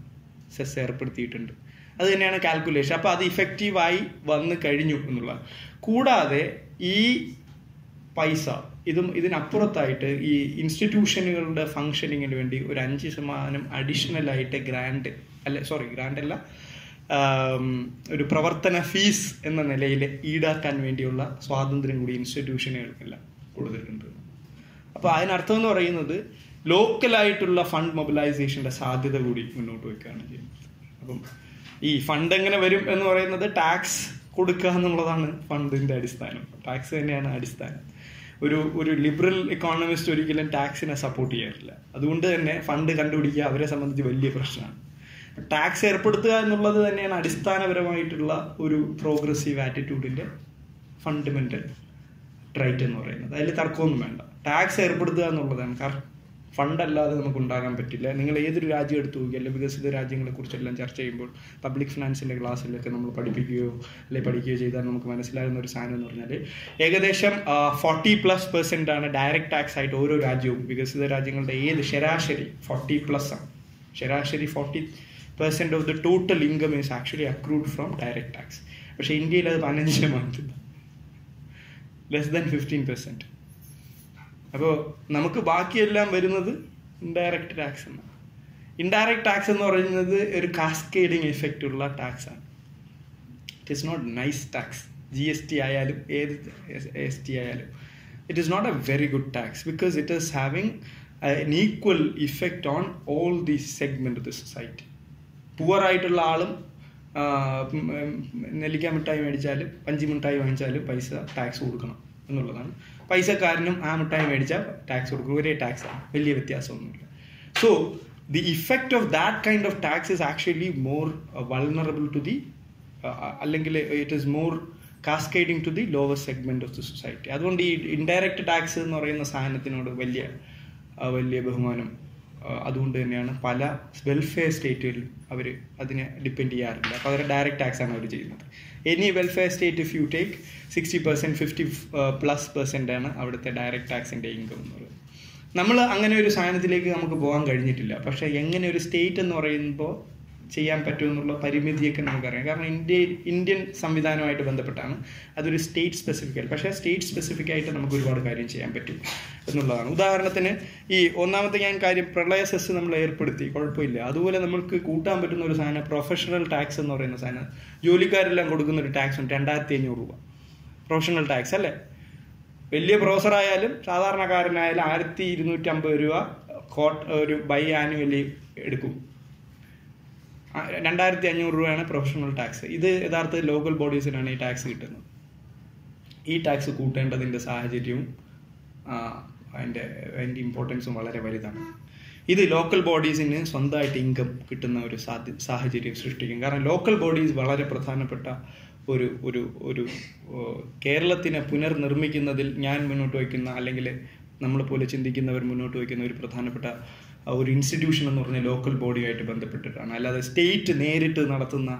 സെസ് ഏർപ്പെടുത്തിയിട്ടുണ്ട്. അത് തന്നെയാണ് കാൽക്കുലേഷൻ. അപ്പോൾ അത് ഇഫക്റ്റീവായി വന്നു കഴിഞ്ഞു എന്നുള്ള. കൂടാതെ ഈ പൈസ ഇതിനപ്പുറത്തായിട്ട് ഈ ഇൻസ്റ്റിറ്റ്യൂഷനുകളുടെ ഫങ്ഷനിങ്ങിന് വേണ്ടി ഒരു 5% അഡീഷണലായിട്ട് ഗ്രാൻഡ് അല്ല ഒരു പ്രവർത്തന ഫീസ് എന്ന നിലയിൽ ഈടാക്കാൻ വേണ്ടിയുള്ള സ്വാതന്ത്ര്യം കൂടി ഇൻസ്റ്റിറ്റ്യൂഷനുകൾക്കെല്ലാം കൊടുത്തിട്ടുണ്ട്. അപ്പോൾ അതിനർത്ഥം എന്ന് പറയുന്നത് ലോക്കലായിട്ടുള്ള ഫണ്ട് മൊബിലൈസേഷൻ്റെ സാധ്യത കൂടി മുന്നോട്ട് വയ്ക്കുകയാണ് ചെയ്യുന്നത്. അപ്പം ഈ ഫണ്ട് എങ്ങനെ വരും എന്ന് പറയുന്നത് ടാക്സ് കൊടുക്കുക എന്നുള്ളതാണ് ഫണ്ടിൻ്റെ അടിസ്ഥാനം. ടാക്സ് തന്നെയാണ് അടിസ്ഥാനം. ഒരു ലിബറൽ ഇക്കോണമിസ്റ്റ് ഒരിക്കലും ടാക്സിനെ സപ്പോർട്ട് ചെയ്യാറില്ല. അതുകൊണ്ട് തന്നെ ഫണ്ട് കണ്ടുപിടിക്കുക അവരെ സംബന്ധിച്ച് വലിയ പ്രശ്നമാണ്. ടാക്സ് ഏർപ്പെടുത്തുക എന്നുള്ളത് തന്നെയാണ് അടിസ്ഥാനപരമായിട്ടുള്ള ഒരു പ്രോഗ്രസീവ് ആറ്റിറ്റ്യൂഡിൻ്റെ ഫണ്ടമെൻ്റൽ റൈറ്റ് എന്ന് പറയുന്നത്. അതിൽ തർക്കമൊന്നും വേണ്ട. ടാക്സ് ഏർപ്പെടുത്തുക എന്നുള്ളതാണ്. കാരണം ഫണ്ടല്ലാതെ നമുക്ക് ഉണ്ടാകാൻ പറ്റില്ല. നിങ്ങൾ ഏതൊരു രാജ്യം എടുത്തു നോക്കിയാലും വികസിത രാജ്യങ്ങളെ കുറിച്ചെല്ലാം ചർച്ച ചെയ്യുമ്പോൾ പബ്ലിക് ഫിനാൻസിൻ്റെ ക്ലാസ്സിലൊക്കെ നമ്മൾ പഠിക്കുകയോ ചെയ്താൽ നമുക്ക് മനസ്സിലാകുന്ന ഒരു സാധനം എന്ന് പറഞ്ഞാൽ ഏകദേശം 40+% ആണ് ഡയറക്റ്റ് ടാക്സ് ആയിട്ട് ഓരോ രാജ്യവും. വികസിത രാജ്യങ്ങളുടെ ശരാശരി 40+ ആണ്. ശരാശരി 40% of the total income is actually accrued from direct tax. പക്ഷേ ഇന്ത്യയിൽ അത് 15%, ലെസ് ദാൻ 15%. അപ്പോൾ നമുക്ക് ബാക്കിയെല്ലാം വരുന്നത് ഇൻഡയറക്റ്റ് ടാക്സ് ആണ്. ഇൻഡയറക്റ്റ് ടാക്സ് എന്ന് പറയുന്നത് ഒരു കാസ്കേഡിങ് എഫക്റ്റ് ഉള്ള ടാക്സ് ആണ്. It is not nice tax. GST ആയാലും ഏത് ST ആയാലും it is not a very good tax because it is having an equal effect on all the segment of the society. Poor ആയിട്ടുള്ള ആളും നെല്ലിക്ക മിഠായി മേടിച്ചാലും പഞ്ചി മിഠായി വാങ്ങിച്ചാലും പൈസ ടാക്സ് കൊടുക്കണം എന്നുള്ളതാണ്. പൈസക്കാരനും ആ മിഠായി മേടിച്ചാൽ ടാക്സ് കൊടുക്കും. ഒരേ ടാക്സാണ്, വലിയ വ്യത്യാസമൊന്നുമില്ല. So the effect of that kind of tax is actually more vulnerable to the അല്ലെങ്കിൽ it is more cascading to the lower segment of the society. അതുകൊണ്ട് ഈ ഇൻഡയറക്റ്റ് ടാക്സ് എന്ന് പറയുന്ന സാധനത്തിനോട് വലിയ ബഹുമാനം. അതുകൊണ്ട് തന്നെയാണ് പല വെൽഫെയർ സ്റ്റേറ്റുകളിലും അവർ അതിനെ ഡിപ്പെൻഡ് ചെയ്യാറില്ല. പകരം ഡയറക്റ്റ് ടാക്സ് ആണ് അവർ ചെയ്യുന്നത്. Any welfare state if you take 60%, 50+% ആണ് അവിടുത്തെ ഡയറക്റ്റ് ടാക്സിൻ്റെ ഇൻകം എന്ന് പറയുന്നത്. നമ്മൾ അങ്ങനെ ഒരു സാധനത്തിലേക്ക് നമുക്ക് പോകാൻ കഴിഞ്ഞിട്ടില്ല. പക്ഷേ എങ്ങനെ ഒരു സ്റ്റേറ്റ് എന്ന് പറയുമ്പോൾ ചെയ്യാൻ പറ്റുമെന്നുള്ള പരിമിതിയൊക്കെ നമുക്കറിയാം. കാരണം ഇന്ത്യൻ സംവിധാനമായിട്ട് ബന്ധപ്പെട്ടാണ്, അതൊരു സ്റ്റേറ്റ് സ്പെസിഫിക്. പക്ഷേ സ്റ്റേറ്റ് സ്പെസിഫിക് ആയിട്ട് നമുക്ക് ഒരുപാട് കാര്യം ചെയ്യാൻ പറ്റും എന്നുള്ളതാണ്. ഉദാഹരണത്തിന് ഈ ഒന്നാമത്തെ കാര്യം പ്രളയ സെസ് നമ്മൾ ഏർപ്പെടുത്തി, കുഴപ്പമില്ല. അതുപോലെ നമുക്ക് കൂട്ടാൻ പറ്റുന്ന ഒരു സാധനം പ്രൊഫഷണൽ ടാക്സ് എന്ന് പറയുന്ന സാധനം. ജോലിക്കാരെല്ലാം കൊടുക്കുന്ന ഒരു ടാക്സ് ഉണ്ട്, 2500 രൂപ പ്രൊഫഷണൽ ടാക്സ് അല്ലേ. വലിയ പ്രൊഫസറായാലും സാധാരണക്കാരനായാലും 1250 രൂപ ഒരു ബൈ ആനുവലി എടുക്കും. 2500 രൂപയാണ് പ്രൊഫഷണൽ ടാക്സ്. ഇത് യഥാർത്ഥത്തിൽ ലോക്കൽ ബോഡീസിനാണ് ഈ ടാക്സ് കിട്ടുന്നത്. ഈ ടാക്സ് കൂട്ടേണ്ടതിൻ്റെ സാഹചര്യവും അതിൻ്റെ ഇമ്പോർട്ടൻസും വളരെ വലുതാണ്. ഇത് ലോക്കൽ ബോഡീസിന് സ്വന്തമായിട്ട് ഇൻകം കിട്ടുന്ന ഒരു സാഹചര്യം സൃഷ്ടിക്കും. കാരണം ലോക്കൽ ബോഡീസ് വളരെ പ്രധാനപ്പെട്ട ഒരു കേരളത്തിനെ പുനർനിർമ്മിക്കുന്നതിൽ ഞാൻ മുന്നോട്ട് വയ്ക്കുന്ന, അല്ലെങ്കിൽ നമ്മളെപ്പോലെ ചിന്തിക്കുന്നവർ മുന്നോട്ട് വയ്ക്കുന്ന ഒരു പ്രധാനപ്പെട്ട ഒരു ഇൻസ്റ്റിറ്റ്യൂഷൻ എന്ന് പറഞ്ഞാൽ ലോക്കൽ ബോഡിയായിട്ട് ബന്ധപ്പെട്ടിട്ടാണ്. അല്ലാതെ സ്റ്റേറ്റ് നേരിട്ട് നടത്തുന്ന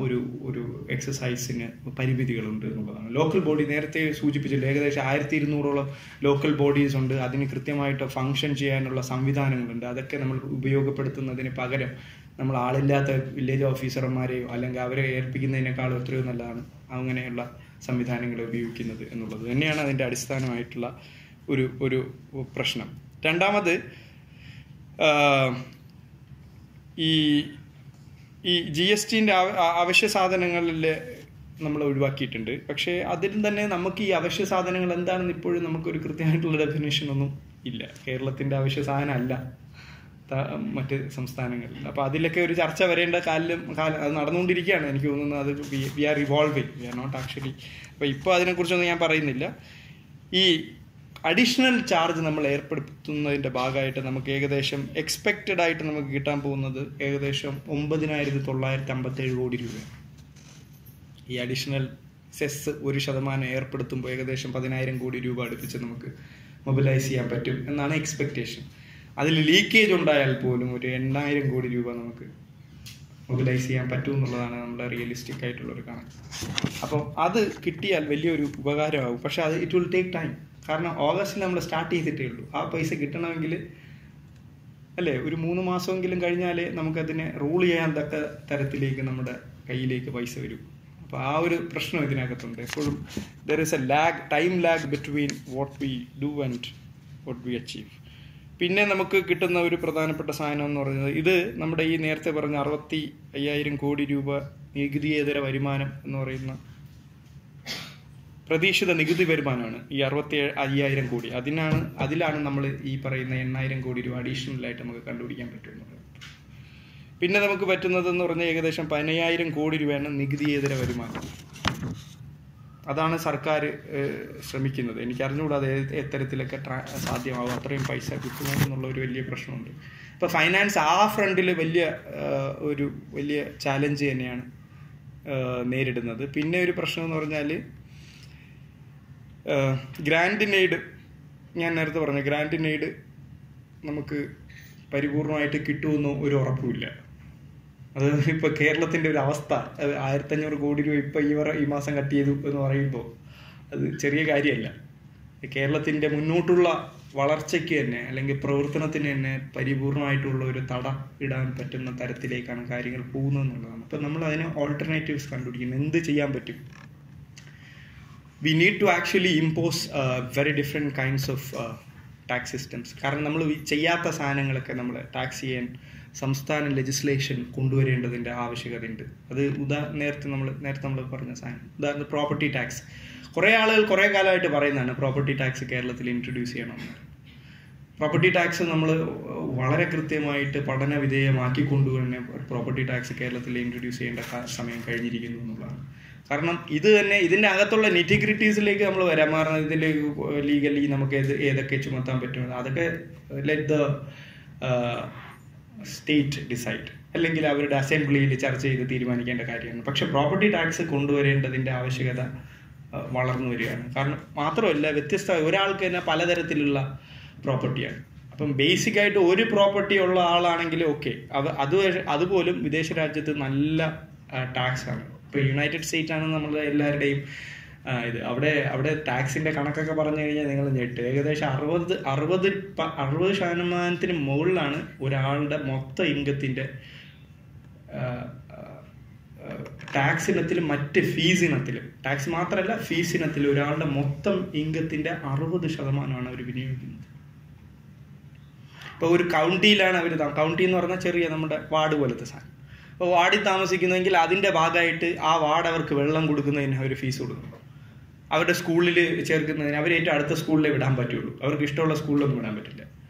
ഒരു എക്സസൈസിന് പരിമിതികളുണ്ട് എന്നുള്ളതാണ്. ലോക്കൽ ബോഡി നേരത്തെ സൂചിപ്പിച്ചില്ല, ഏകദേശം 1200ഓളം ലോക്കൽ ബോഡീസ് ഉണ്ട്. അതിന് കൃത്യമായിട്ട് ഫങ്ഷൻ ചെയ്യാനുള്ള സംവിധാനങ്ങളുണ്ട്. അതൊക്കെ നമ്മൾ ഉപയോഗപ്പെടുത്തുന്നതിന് പകരം നമ്മൾ ആളില്ലാത്ത വില്ലേജ് ഓഫീസർമാരെയോ അല്ലെങ്കിൽ അവരെ ഏൽപ്പിക്കുന്നതിനേക്കാളും എത്രയോ നല്ലതാണ് അങ്ങനെയുള്ള സംവിധാനങ്ങൾ ഉപയോഗിക്കുന്നത് എന്നുള്ളത് തന്നെയാണ് അതിൻ്റെ അടിസ്ഥാനമായിട്ടുള്ള ഒരു പ്രശ്നം. രണ്ടാമത്, ഈ GSTൻ്റെ അവശ്യ സാധനങ്ങളിൽ നമ്മൾ ഒഴിവാക്കിയിട്ടുണ്ട്. പക്ഷേ അതിൽ തന്നെ നമുക്ക് ഈ അവശ്യ സാധനങ്ങൾ എന്താണെന്ന് ഇപ്പോഴും നമുക്കൊരു കൃത്യമായിട്ടുള്ള ഡെഫിനേഷനൊന്നും ഇല്ല. കേരളത്തിൻ്റെ അവശ്യ സാധനം അല്ല മറ്റ് സംസ്ഥാനങ്ങളിൽ. അപ്പോൾ അതിലൊക്കെ ഒരു ചർച്ച വരേണ്ട കാലം അത് നടന്നുകൊണ്ടിരിക്കുകയാണ്. എനിക്ക് തോന്നുന്നത് അത് we are evolving, we are not actually. അപ്പോൾ ഇപ്പോൾ അതിനെക്കുറിച്ചൊന്നും ഞാൻ പറയുന്നില്ല. ഈ അഡീഷണൽ ചാർജ് നമ്മൾ ഏർപ്പെടുത്തുന്നതിൻ്റെ ഭാഗമായിട്ട് നമുക്ക് ഏകദേശം എക്സ്പെക്റ്റഡ് ആയിട്ട് നമുക്ക് കിട്ടാൻ പോകുന്നത് ഏകദേശം 9,957 കോടി രൂപയാണ്. ഈ അഡീഷണൽ സെസ് 1% ഏർപ്പെടുത്തുമ്പോൾ ഏകദേശം 10,000 കോടി രൂപ അടുപ്പിച്ച് നമുക്ക് മൊബിലൈസ് ചെയ്യാൻ പറ്റും എന്നാണ് എക്സ്പെക്റ്റേഷൻ. അതിൽ ലീക്കേജ് ഉണ്ടായാൽ പോലും ഒരു 8,000 കോടി രൂപ നമുക്ക് മൊബിലൈസ് ചെയ്യാൻ പറ്റും എന്നുള്ളതാണ് നമ്മുടെ റിയലിസ്റ്റിക് ആയിട്ടുള്ളൊരു കണക്ക്. അപ്പം അത് കിട്ടിയാൽ വലിയൊരു ഉപകാരമാകും. പക്ഷെ അത് ഇറ്റ് വിൽ ടേക്ക് ടൈം. കാരണം ഓഗസ്റ്റിൽ നമ്മൾ സ്റ്റാർട്ട് ചെയ്തിട്ടേ ഉള്ളൂ. ആ പൈസ കിട്ടണമെങ്കിൽ അല്ലേ ഒരു 3 മാസമെങ്കിലും കഴിഞ്ഞാലേ നമുക്കതിനെ റൂൾ ചെയ്യാൻ തക്ക തരത്തിലേക്ക് നമ്മുടെ കയ്യിലേക്ക് പൈസ വരും. അപ്പോൾ ആ ഒരു പ്രശ്നം ഇതിനകത്തുണ്ട്. എപ്പോഴും there is A time lag between what we do and what we achieve. പിന്നെ നമുക്ക് കിട്ടുന്ന ഒരു പ്രധാനപ്പെട്ട സാധനം എന്ന് പറയുന്നത്, ഇത് നമ്മുടെ ഈ നേരത്തെ പറഞ്ഞ 65,000 കോടി രൂപ നികുതിയേതര വരുമാനം എന്ന് പറയുന്ന പ്രതീക്ഷിത നികുതി വരുമാനമാണ് ഈ 65,000 കോടി. അതിലാണ് നമ്മൾ ഈ പറയുന്ന 8,000 കോടി രൂപ അഡീഷണലായിട്ട് നമുക്ക് കണ്ടുപിടിക്കാൻ പറ്റുമെന്നുള്ളത്. പിന്നെ നമുക്ക് പറ്റുന്നതെന്ന് പറഞ്ഞാൽ ഏകദേശം 15,000 കോടി രൂപയാണ് നികുതിയേതര വരുമാനം. അതാണ് സർക്കാർ ശ്രമിക്കുന്നത്. എനിക്കറിഞ്ഞുകൂടാ അത് എത്തരത്തിലൊക്കെ സാധ്യമാകും, അത്രയും പൈസ കിട്ടുമോ എന്നുള്ള ഒരു വലിയ പ്രശ്നമുണ്ട്. ഇപ്പോൾ ഫൈനാൻസ് ആ ഫ്രണ്ടിൽ വലിയ ചാലഞ്ച് തന്നെയാണ് നേരിടുന്നത്. പിന്നെ ഒരു പ്രശ്നം എന്ന് പറഞ്ഞാൽ ഗ്രാൻഡ് എയ്ഡ്. ഞാൻ നേരത്തെ പറഞ്ഞു ഗ്രാൻഡ് എയ്ഡ് നമുക്ക് പരിപൂർണമായിട്ട് കിട്ടുമെന്നോ ഒരു ഉറപ്പുമില്ല. അത് ഇപ്പോൾ കേരളത്തിൻ്റെ ഒരു അവസ്ഥ, 1,500 കോടി രൂപ ഇപ്പോൾ ഈ മാസം കട്ട് ചെയ്തു എന്ന് പറയുമ്പോൾ അത് ചെറിയ കാര്യമല്ല. കേരളത്തിൻ്റെ മുന്നോട്ടുള്ള വളർച്ചയ്ക്ക് തന്നെ അല്ലെങ്കിൽ പ്രവർത്തനത്തിന് തന്നെ പരിപൂർണമായിട്ടുള്ള ഒരു തട ഇടാൻ പറ്റുന്ന തരത്തിലേക്കാണ് കാര്യങ്ങൾ പോകുന്നത് എന്നുള്ളതാണ്. അപ്പം നമ്മൾ അതിന് ഓൾട്ടർനേറ്റീവ്സ് കണ്ടുപിടിക്കുന്നത്, എന്ത് ചെയ്യാൻ പറ്റും. We need to actually impose very different kinds of tax systems. കാരണം നമ്മൾ ചെയ്യാത്ത സാധനങ്ങളൊക്കെ നമ്മൾ ടാക്സ് ചെയ്യാൻ സംസ്ഥാന ലെജിസ്ലേഷൻ കൊണ്ടുവരേണ്ടതിൻ്റെ ആവശ്യകതയുണ്ട്. അത് നേരത്തെ നമ്മൾ പറഞ്ഞ സാധനം, ഉദാഹരണം പ്രോപ്പർട്ടി ടാക്സ്. കുറേ ആളുകൾ കുറേ കാലമായിട്ട് പറയുന്നതാണ് പ്രോപ്പർട്ടി ടാക്സ് കേരളത്തിൽ ഇൻട്രൊഡ്യൂസ് ചെയ്യണമെന്ന്. പ്രോപ്പർട്ടി ടാക്സ് നമ്മൾ വളരെ കൃത്യമായിട്ട് പഠന വിധേയമാക്കിക്കൊണ്ട് തന്നെ പ്രോപ്പർട്ടി ടാക്സ് കേരളത്തിൽ ഇൻട്രൊഡ്യൂസ് ചെയ്യേണ്ട സമയം കഴിഞ്ഞിരിക്കുന്നു എന്നുള്ളതാണ്. കാരണം ഇത് തന്നെ ഇതിൻ്റെ അകത്തുള്ള നിറ്റിഗ്രിറ്റീസിലേക്ക് നമ്മൾ വരാൻ മാറുന്നത്, ഇതിൻ്റെ ലീഗലി നമുക്ക് ഏതൊക്കെ ചുമത്താൻ പറ്റും അതൊക്കെ ലെറ്റ് ദ സ്റ്റേറ്റ് ഡിസൈഡ്, അല്ലെങ്കിൽ അവരുടെ അസംബ്ലിയിൽ ചർച്ച ചെയ്ത് തീരുമാനിക്കേണ്ട കാര്യമാണ്. പക്ഷെ പ്രോപ്പർട്ടി ടാക്സ് കൊണ്ടുവരേണ്ടതിൻ്റെ ആവശ്യകത വളർന്നു വരികയാണ്. കാരണം മാത്രമല്ല ഒരാൾക്ക് തന്നെ പലതരത്തിലുള്ള പ്രോപ്പർട്ടിയാണ്. അപ്പം ബേസിക്കായിട്ട് ഒരു പ്രോപ്പർട്ടി ഉള്ള ആളാണെങ്കിൽ ഓക്കെ, അതുപോലും വിദേശ രാജ്യത്ത് നല്ല ടാക്സ് ആണ്. ഇപ്പോൾ യുണൈറ്റഡ് സ്റ്റേറ്റ് ആണ് നമ്മൾ എല്ലാവരുടെയും ഇത്. അവിടെ ടാക്സിൻ്റെ കണക്കൊക്കെ പറഞ്ഞു കഴിഞ്ഞാൽ നിങ്ങൾ ഞെട്ട്. ഏകദേശം 60% മുകളിലാണ് ഒരാളുടെ മൊത്തം ഇൻകത്തിൻ്റെ ടാക്സ് ഇനത്തിലും മറ്റ് ഫീസ് ഇനത്തിലും, ടാക്സ് മാത്രമല്ല ഫീസ് ഇനത്തിലും ഒരാളുടെ മൊത്തം ഇൻകത്തിന്റെ 60% അവർ വിനിയോഗിക്കുന്നത്. ഇപ്പോൾ ഒരു കൗണ്ടിയിലാണ് അവർ, കൗണ്ടി എന്ന് പറഞ്ഞാൽ ചെറിയ നമ്മുടെ വാർഡ് പോലത്തെ സാധനം. അപ്പോൾ വാർഡിൽ താമസിക്കുന്നെങ്കിൽ അതിൻ്റെ ഭാഗമായിട്ട് ആ വാർഡ് അവർക്ക് വെള്ളം കൊടുക്കുന്നതിന് അവർ ഫീസ് കൊടുക്കുന്നു. അവരുടെ സ്കൂളിൽ ചേർക്കുന്നതിന് അവർ ഏറ്റവും അടുത്ത സ്കൂളിലേ വിടാൻ പറ്റുള്ളൂ, അവർക്ക് ഇഷ്ടമുള്ള സ്കൂളിലൊന്നും വിടാൻ പറ്റില്ല.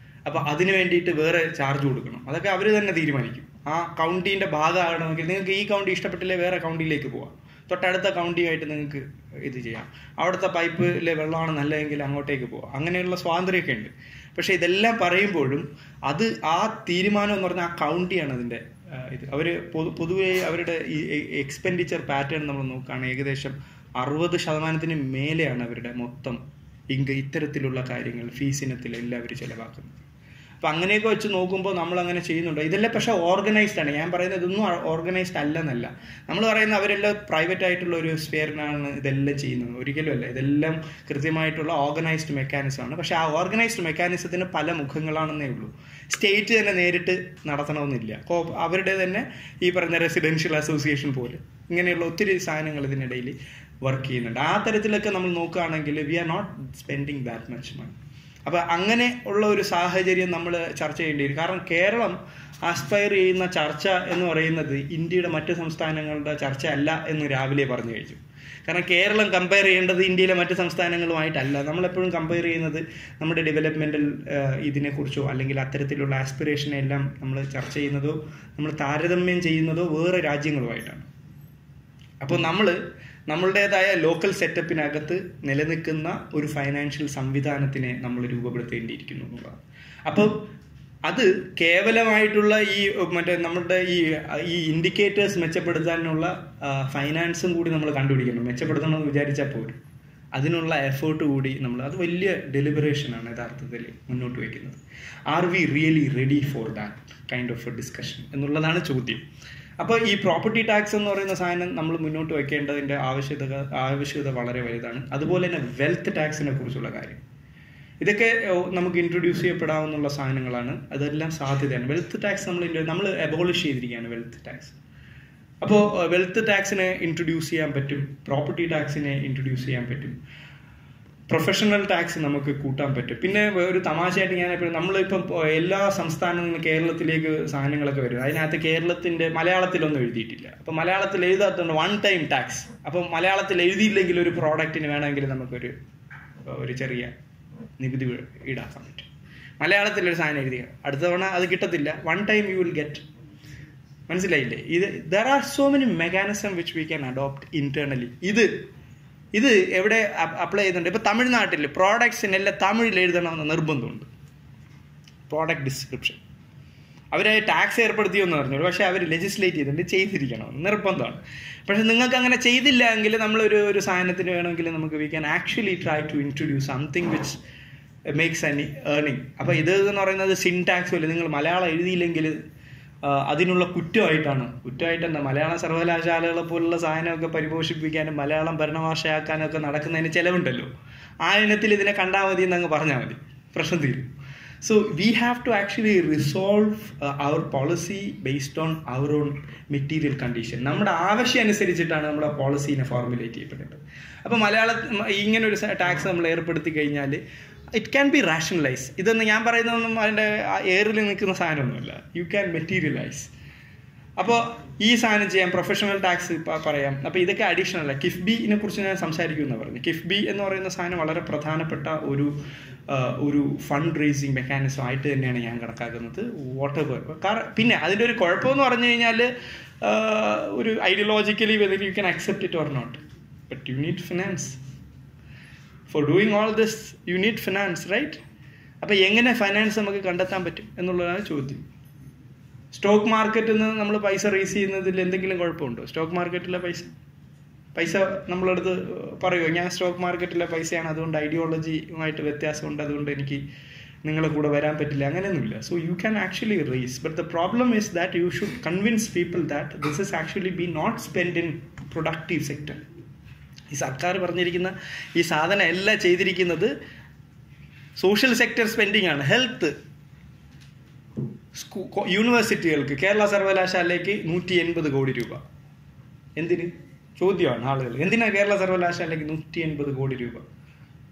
അപ്പോൾ അതിന് വേണ്ടിയിട്ട് വേറെ ചാർജ് കൊടുക്കണം. അതൊക്കെ അവർ തന്നെ തീരുമാനിക്കും. ആ കൗണ്ടീൻ്റെ ഭാഗമാകണമെങ്കിൽ നിങ്ങൾക്ക് ഈ കൗണ്ടി ഇഷ്ടപ്പെട്ടില്ലേ വേറെ കൗണ്ടിയിലേക്ക് പോവാം, തൊട്ടടുത്ത കൗണ്ടിയായിട്ട് നിങ്ങൾക്ക് ഇത് ചെയ്യാം. അവിടുത്തെ പൈപ്പിലെ വെള്ളമാണ് നല്ലതെങ്കിൽ അങ്ങോട്ടേക്ക് പോവാം. അങ്ങനെയുള്ള സ്വാതന്ത്ര്യമൊക്കെ ഉണ്ട്. പക്ഷെ ഇതെല്ലാം പറയുമ്പോഴും അത് ആ തീരുമാനം എന്ന് പറഞ്ഞാൽ ആ കൗണ്ടിയാണ് അതിൻ്റെ ഇത്. അവർ പൊതുവേ അവരുടെ ഈ എക്സ്പെൻഡിച്ചർ പാറ്റേൺ നമ്മൾ നോക്കുകയാണെങ്കിൽ ഏകദേശം 60% മേലെയാണ് അവരുടെ മൊത്തം ഇത്തരത്തിലുള്ള കാര്യങ്ങൾ ഫീസ് ഇനത്തിലെല്ലാം അവർ ചിലവാക്കുന്നത്. അപ്പം അങ്ങനെയൊക്കെ വെച്ച് നോക്കുമ്പോൾ നമ്മൾ അങ്ങനെ ചെയ്യുന്നുണ്ടോ? ഇതെല്ലാം പക്ഷേ ഓർഗനൈസ്ഡ് ആണ്. ഞാൻ പറയുന്നത് ഇതൊന്നും ഓർഗനൈസ്ഡ് അല്ലെന്നല്ല. നമ്മൾ പറയുന്നത് അവരെല്ലാം പ്രൈവറ്റ് ആയിട്ടുള്ള ഒരു സ്ഫിയറിനാണ് ഇതെല്ലാം ചെയ്യുന്നത്. ഒരിക്കലും അല്ല. ഇതെല്ലാം കൃത്യമായിട്ടുള്ള ഓർഗനൈസ്ഡ് മെക്കാനിസമാണ്. പക്ഷേ ആ ഓർഗനൈസ്ഡ് മെക്കാനിസത്തിന് പല മുഖങ്ങളാണെന്നേ ഉള്ളൂ. സ്റ്റേറ്റ് തന്നെ നേരിട്ട് നടത്തണമെന്നില്ല. അവരുടെ തന്നെ ഈ പറഞ്ഞ റെസിഡൻഷ്യൽ അസോസിയേഷൻ പോലെ ഇങ്ങനെയുള്ള ഒത്തിരി സാധനങ്ങൾ ഇതിനിടയിൽ വർക്ക് ചെയ്യുന്നുണ്ട്. ആ തരത്തിലൊക്കെ നമ്മൾ നോക്കുകയാണെങ്കിൽ we are not spending that much money. അപ്പോൾ അങ്ങനെ ഉള്ള ഒരു സാഹചര്യം നമ്മൾ ചർച്ച ചെയ്യേണ്ടി വരും. കാരണം കേരളം ആസ്പയർ ചെയ്യുന്ന ചർച്ച എന്ന് പറയുന്നത് ഇന്ത്യയുടെ മറ്റ് സംസ്ഥാനങ്ങളുടെ ചർച്ച അല്ല എന്ന് രാവിലെ പറഞ്ഞു കഴിഞ്ഞു. കാരണം കേരളം കമ്പയർ ചെയ്യേണ്ടത് ഇന്ത്യയിലെ മറ്റ് സംസ്ഥാനങ്ങളുമായിട്ടല്ല. നമ്മളെപ്പോഴും കമ്പയർ ചെയ്യുന്നത് നമ്മുടെ ഡെവലപ്മെൻറ്റൽ ഇതിനെക്കുറിച്ചോ അല്ലെങ്കിൽ അത്തരത്തിലുള്ള ആസ്പിറേഷനെ എല്ലാം നമ്മൾ ചർച്ച ചെയ്യുന്നതോ നമ്മൾ താരതമ്യം ചെയ്യുന്നതോ വേറെ രാജ്യങ്ങളുമായിട്ടാണ്. അപ്പോൾ നമ്മളുടേതായ ലോക്കൽ സെറ്റപ്പിനകത്ത് നിലനിൽക്കുന്ന ഒരു ഫൈനാൻഷ്യൽ സംവിധാനത്തിനെ നമ്മൾ രൂപപ്പെടുത്തേണ്ടിയിരിക്കുന്നു എന്നുള്ളതാണ്. അപ്പം അത് കേവലമായിട്ടുള്ള ഈ നമ്മളുടെ ഈ ഇൻഡിക്കേറ്റേഴ്സ് മെച്ചപ്പെടുത്താനുള്ള ഫൈനാൻസും കൂടി നമ്മൾ കണ്ടുപിടിക്കണം. മെച്ചപ്പെടുത്തണമെന്ന് വിചാരിച്ചാൽ പോലും അതിനുള്ള എഫേർട്ട് കൂടി അത് വലിയ ഡെലിബറേഷനാണ് യഥാർത്ഥത്തിൽ മുന്നോട്ട് വയ്ക്കുന്നത്. Are we really ready for that kind of a discussion എന്നുള്ളതാണ് ചോദ്യം. അപ്പോൾ ഈ പ്രോപ്പർട്ടി ടാക്സ് എന്ന് പറയുന്ന സാധനം നമ്മൾ മുന്നോട്ട് വയ്ക്കേണ്ടതിൻ്റെ ആവശ്യകത വളരെ വലുതാണ്. അതുപോലെ തന്നെ വെൽത്ത് ടാക്സിനെ കുറിച്ചുള്ള കാര്യം, ഇതൊക്കെ നമുക്ക് ഇൻട്രൊഡ്യൂസ് ചെയ്യപ്പെടാവുന്ന സാധനങ്ങളാണ്. അതെല്ലാം സാധ്യതയാണ്. വെൽത്ത് ടാക്സ് നമ്മൾ അബോളിഷ് ചെയ്തിരിക്കുകയാണ് വെൽത്ത് ടാക്സ്. അപ്പോൾ വെൽത്ത് ടാക്സിനെ ഇൻട്രൊഡ്യൂസ് ചെയ്യാൻ പറ്റും, പ്രോപ്പർട്ടി ടാക്സിനെ ഇൻട്രൊഡ്യൂസ് ചെയ്യാൻ പറ്റും, പ്രൊഫഷണൽ ടാക്സ് നമുക്ക് കൂട്ടാൻ പറ്റും. പിന്നെ ഒരു തമാശയായിട്ട് ഞാൻ എപ്പോഴും നമ്മളിപ്പം എല്ലാ സംസ്ഥാനങ്ങളും കേരളത്തിലേക്ക് സാധനങ്ങളൊക്കെ വരും. അതിനകത്ത് കേരളത്തിൻ്റെ മലയാളത്തിലൊന്നും എഴുതിയിട്ടില്ല. അപ്പം മലയാളത്തിൽ എഴുതാത്തതുകൊണ്ട് 1 ടൈം ടാക്സ്. അപ്പം മലയാളത്തിൽ എഴുതിയില്ലെങ്കിൽ ഒരു പ്രോഡക്റ്റിന് വേണമെങ്കിൽ നമുക്കൊരു ചെറിയ നികുതി ഈടാക്കാൻ പറ്റും. മലയാളത്തിലൊരു സാധനം എഴുതിയ അടുത്ത തവണ അത് കിട്ടത്തില്ല. 1 ടൈം യു വിൽ ഗെറ്റ്. മനസ്സിലായില്ലേ? There are so many mechanism which we can adopt internally. ഇത് എവിടെ അപ്ലൈ ചെയ്യുന്നുണ്ട്? ഇപ്പോൾ തമിഴ്നാട്ടിൽ പ്രോഡക്ട്സിനെല്ലാം തമിഴിൽ എഴുതണമെന്ന് നിർബന്ധമുണ്ട്. പ്രോഡക്റ്റ് ഡിസ്ക്രിപ്ഷൻ അവർ ടാക്സ് ഏർപ്പെടുത്തിയെന്ന് പറഞ്ഞു, പക്ഷേ അവർ ലെജിസ്ലേറ്റ് ചെയ്തിട്ടുണ്ട് ചെയ്തിരിക്കണം, നിർബന്ധമാണ്. പക്ഷെ നിങ്ങൾക്ക് അങ്ങനെ ചെയ്തില്ല എങ്കിൽ നമ്മളൊരു സാധനത്തിന് വേണമെങ്കിൽ നമുക്ക് we can actually try to introduce something which makes an earning. അപ്പോൾ ഇത് എന്ന് പറയുന്നത് സിൻടാക്സ് പോലെ നിങ്ങൾ മലയാളം എഴുതിയില്ലെങ്കിൽ അതിനുള്ള കുറ്റമായിട്ടെന്താ മലയാള സർവകലാശാലകളെ പോലുള്ള സാധനമൊക്കെ പരിപോഷിപ്പിക്കാനും മലയാളം ഭരണഭാഷയാക്കാനും ഒക്കെ നടക്കുന്നതിന് ചിലവുണ്ടല്ലോ. ആ ഇനത്തിൽ ഇതിനെ കണ്ടാൽ മതി എന്നങ്ങ് പറഞ്ഞാൽ മതി, പ്രശ്നം തീരും. So we have to actually resolve our policy based on our own material condition. നമ്മുടെ ആവശ്യം അനുസരിച്ചിട്ടാണ് നമ്മുടെ പോളിസീനെ ഫോർമുലേറ്റ് ചെയ്യപ്പെടേണ്ടത്. അപ്പോൾ ഇങ്ങനൊരു ടാക്സ് നമ്മൾ ഏർപ്പെടുത്തി കഴിഞ്ഞാൽ ഇറ്റ് ക്യാൻ ബി റാഷണലൈസ്. ഇതൊന്നും ഞാൻ പറയുന്നതൊന്നും അതിൻ്റെ എയറിൽ നിൽക്കുന്ന സാധനമൊന്നുമില്ല. You can materialise. അപ്പോൾ ഈ സാധനം ചെയ്യാം. പ്രൊഫഷണൽ ടാക്സ് പറയാം. അപ്പോൾ ഇതൊക്കെ അഡീഷണൽ. കിഫ്ബിനെ കുറിച്ച് ഞാൻ സംസാരിക്കുമെന്ന് പറഞ്ഞു. കിഫ്ബി എന്ന് പറയുന്ന സാധനം വളരെ പ്രധാനപ്പെട്ട ഒരു ഫണ്ട് റേസിങ് മെക്കാനിസം ആയിട്ട് തന്നെയാണ് ഞാൻ കണക്കാക്കുന്നത്. പിന്നെ അതിൻ്റെ ഒരു കുഴപ്പമെന്ന് പറഞ്ഞു കഴിഞ്ഞാൽ ഒരു ideologically whether you can accept it or not, but you need finance for doing all this. You need finance, right? അപ്പോൾ എങ്ങനെ ഫൈനാൻസ് നമുക്ക് കണ്ടെത്താൻ പറ്റും എന്നുള്ളതാണ് ചോദ്യം. സ്റ്റോക്ക് മാർക്കറ്റിൽ നിന്ന് നമ്മൾ പൈസ റേസ് ചെയ്യുന്നതിൽ എന്തെങ്കിലും കുഴപ്പമുണ്ടോ? സ്റ്റോക്ക് മാർക്കറ്റിലെ പൈസ നമ്മളടുത്ത് പറയുമോ ഞാൻ സ്റ്റോക്ക് മാർക്കറ്റിലെ പൈസയാണ്, അതുകൊണ്ട് ഐഡിയോളജിയുമായിട്ട് വ്യത്യാസമുണ്ട്, അതുകൊണ്ട് എനിക്ക് നിങ്ങളെ കൂടെ വരാൻ പറ്റില്ല, അങ്ങനെയൊന്നുമില്ല. So you can actually raise, but the problem is that you should convince people that this is actually be not spend in productive sector. ഈ സർക്കാർ പറഞ്ഞിരിക്കുന്ന ഈ സാധനം എല്ലാം ചെയ്തിരിക്കുന്നത് സോഷ്യൽ സെക്ടർ സ്പെൻഡിങ് ആണ്. ഹെൽത്ത്, യൂണിവേഴ്സിറ്റികൾക്ക്, കേരള സർവകലാശാലയ്ക്ക് 180 കോടി രൂപ, എന്തിന്? ചോദ്യമാണ് ആളുകൾ. എന്തിനാ കേരള സർവകലാശാലയ്ക്ക് 180 കോടി രൂപ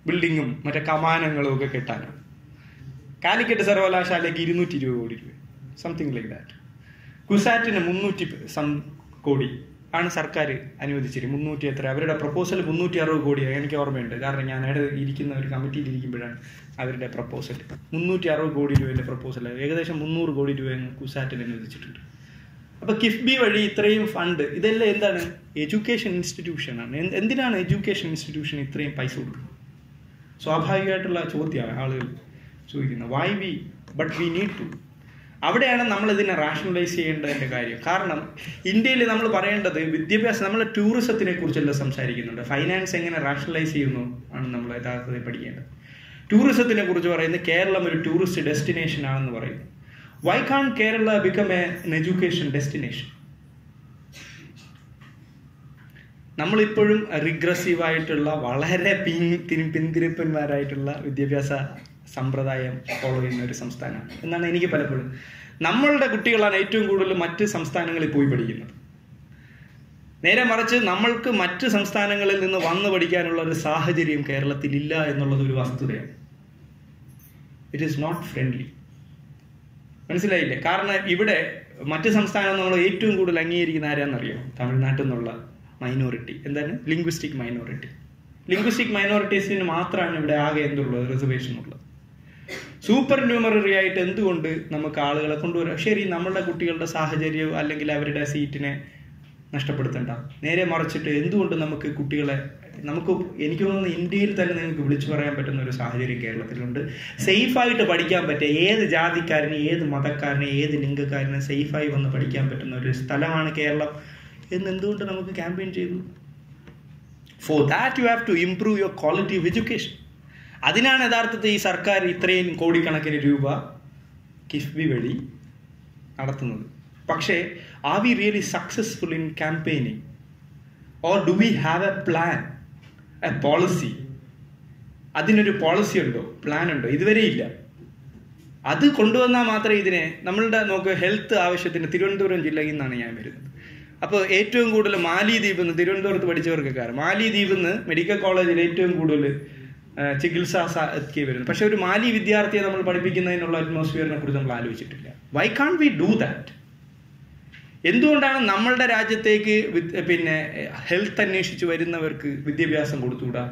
ബിൽഡിങ്ങും മറ്റേ കമാനങ്ങളും ഒക്കെ കെട്ടാനാണ്? കാലിക്കറ്റ് സർവകലാശാലയ്ക്ക് 220 കോടി രൂപ, സംതിങ് ലൈക്ക് ദാറ്റ്. കുസാറ്റിന് 300 കോടി ആണ് സർക്കാർ അനുവദിച്ചിരുന്നത്. 300 എത്ര, അവരുടെ പ്രപ്പോസൽ 360 കോടിയാണ്. എനിക്ക് ഓർമ്മയുണ്ട്, കാരണം ഞാൻ അവിടെ ഇരിക്കുന്ന ഒരു കമ്മിറ്റിയിൽ ഇരിക്കുമ്പോഴാണ് അവരുടെ പ്രപ്പോസൽ 360 കോടി രൂപയുടെ പ്രപ്പോസൽ. ഏകദേശം 300 കോടി രൂപ കുസാറ്റിന് അനുവദിച്ചിട്ടുണ്ട്. അപ്പോൾ കിഫ്ബി വഴി ഇത്രയും ഫണ്ട്, ഇതെല്ലാം എന്താണ്? എഡ്യൂക്കേഷൻ ഇൻസ്റ്റിറ്റ്യൂഷനാണ്. എന്തിനാണ് എഡ്യൂക്കേഷൻ ഇൻസ്റ്റിറ്റ്യൂഷൻ ഇത്രയും പൈസ കൊടുക്കുന്നത്? സ്വാഭാവികമായിട്ടുള്ള ചോദ്യമാണ് ആളുകൾ ചോദിക്കുന്നത്. Why we but we need to. അവിടെയാണ് നമ്മൾ ഇതിനെ റാഷണലൈസ് ചെയ്യേണ്ടതിൻ്റെ കാര്യം. കാരണം ഇന്ത്യയിൽ നമ്മൾ പറയേണ്ടത് വിദ്യാഭ്യാസം, നമ്മൾ ടൂറിസത്തിനെ കുറിച്ചെല്ലാം സംസാരിക്കുന്നുണ്ട്. ഫൈനാൻസ് എങ്ങനെ റാഷണലൈസ് ചെയ്യുന്നു ആണ് നമ്മൾ യഥാർത്ഥത്തിൽ പഠിക്കേണ്ടത്. ടൂറിസത്തിനെ കുറിച്ച് പറയുന്നത് കേരളം ഒരു ടൂറിസ്റ്റ് ഡെസ്റ്റിനേഷൻ ആണെന്ന് പറയുന്നു. Why can't Kerala become an education destination? നമ്മളിപ്പോഴും റിഗ്രസീവായിട്ടുള്ള, വളരെ പിന്തിരിപ്പന്മാരായിട്ടുള്ള വിദ്യാഭ്യാസ സമ്പ്രദായം ഫോളോ ചെയ്യുന്ന ഒരു സംസ്ഥാനമാണ് എന്നാണ് എനിക്ക് പലപ്പോഴും. നമ്മളുടെ കുട്ടികളാണ് ഏറ്റവും കൂടുതൽ മറ്റ് സംസ്ഥാനങ്ങളിൽ പോയി പഠിക്കുന്നത്. നേരെ മറിച്ച് നമ്മൾക്ക് മറ്റ് സംസ്ഥാനങ്ങളിൽ നിന്ന് വന്ന് പഠിക്കാനുള്ള ഒരു സാഹചര്യം കേരളത്തിൽ ഇല്ല എന്നുള്ളത് ഒരു വസ്തുതയാണ്. It is not friendly. മനസ്സിലായില്ലേ? കാരണം ഇവിടെ മറ്റ് സംസ്ഥാനം നമ്മൾ ഏറ്റവും കൂടുതൽ അംഗീകരിക്കുന്ന ആരാന്നറിയോ? തമിഴ്നാട്ടിൽ നിന്നുള്ള മൈനോറിറ്റി. എന്താണ്? Linguistic minority. ലിംഗ്വിസ്റ്റിക് മൈനോറിറ്റീസിന് മാത്രമാണ് ഇവിടെ ആകെ എന്തുള്ളത്? റിസർവേഷൻ ഉള്ളത്. സൂപ്പർ ന്യൂമററി ആയിട്ട് എന്തുകൊണ്ട് നമുക്ക് ആളുകളെ കൊണ്ടുവരാം? ശരി, നമ്മളുടെ കുട്ടികളുടെ സാഹചര്യം അല്ലെങ്കിൽ അവരുടെ സീറ്റിനെ നഷ്ടപ്പെടുത്തണ്ട. നേരെ മറിച്ചിട്ട് എന്തുകൊണ്ട് നമുക്ക് കുട്ടികളെ, എനിക്ക് തോന്നുന്നു ഇന്ത്യയിൽ തന്നെ നിങ്ങൾക്ക് വിളിച്ചു പറയാൻ പറ്റുന്ന ഒരു സാഹചര്യം കേരളത്തിലുണ്ട്. സേഫായിട്ട് പഠിക്കാൻ പറ്റിയ ഏത് ജാതിക്കാരനെ, ഏത് മതക്കാരനെ, ഏത് ലിംഗക്കാരനെ സേഫായി വന്ന് പഠിക്കാൻ പറ്റുന്ന ഒരു സ്ഥലമാണ് കേരളം എന്ന് എന്തുകൊണ്ട് നമുക്ക് ക്യാമ്പയിൻ ചെയ്തു? For that you have to improve your quality of education. അതിനാണ് യഥാർത്ഥത്തിൽ ഈ സർക്കാർ ഇത്രയും കോടിക്കണക്കിന് രൂപ കിഫ്ബി വഴി നടത്തുന്നത്. പക്ഷേ are we really successful in campaigning? Or do we have a plan, a policy? അതിനൊരു പോളിസി ഉണ്ടോ, പ്ലാൻ ഉണ്ടോ? ഇതുവരെ ഇല്ല. അത് കൊണ്ടുവന്നാൽ മാത്രമേ ഇതിനെ നമ്മളുടെ ഹെൽത്ത് ആവശ്യത്തിന് തിരുവനന്തപുരം ജില്ലയിൽ നിന്നാണ് ഞാൻ വരുന്നത്. അപ്പോൾ ഏറ്റവും കൂടുതൽ മാലിദ്വീപിൽ നിന്ന്, തിരുവനന്തപുരത്ത് പഠിച്ചവർക്കൊക്കെ മാലിദ്വീപിൽ നിന്ന് മെഡിക്കൽ കോളേജിൽ ഏറ്റവും കൂടുതൽ ചികിത്സാ എത്തി വരുന്നത്. പക്ഷെ ഒരു മാലി വിദ്യാർത്ഥിയെ നമ്മൾ പഠിപ്പിക്കുന്നതിനുള്ള അറ്റ്മോസ്ഫിയറിനെ കുറിച്ച് നമ്മൾ ആലോചിച്ചിട്ടില്ല. Why can't we do that? എന്തുകൊണ്ടാണ് നമ്മളുടെ രാജ്യത്തേക്ക് ഹെൽത്ത് അന്വേഷിച്ച് വരുന്നവർക്ക് വിദ്യാഭ്യാസം കൊടുത്തുകൂടാ?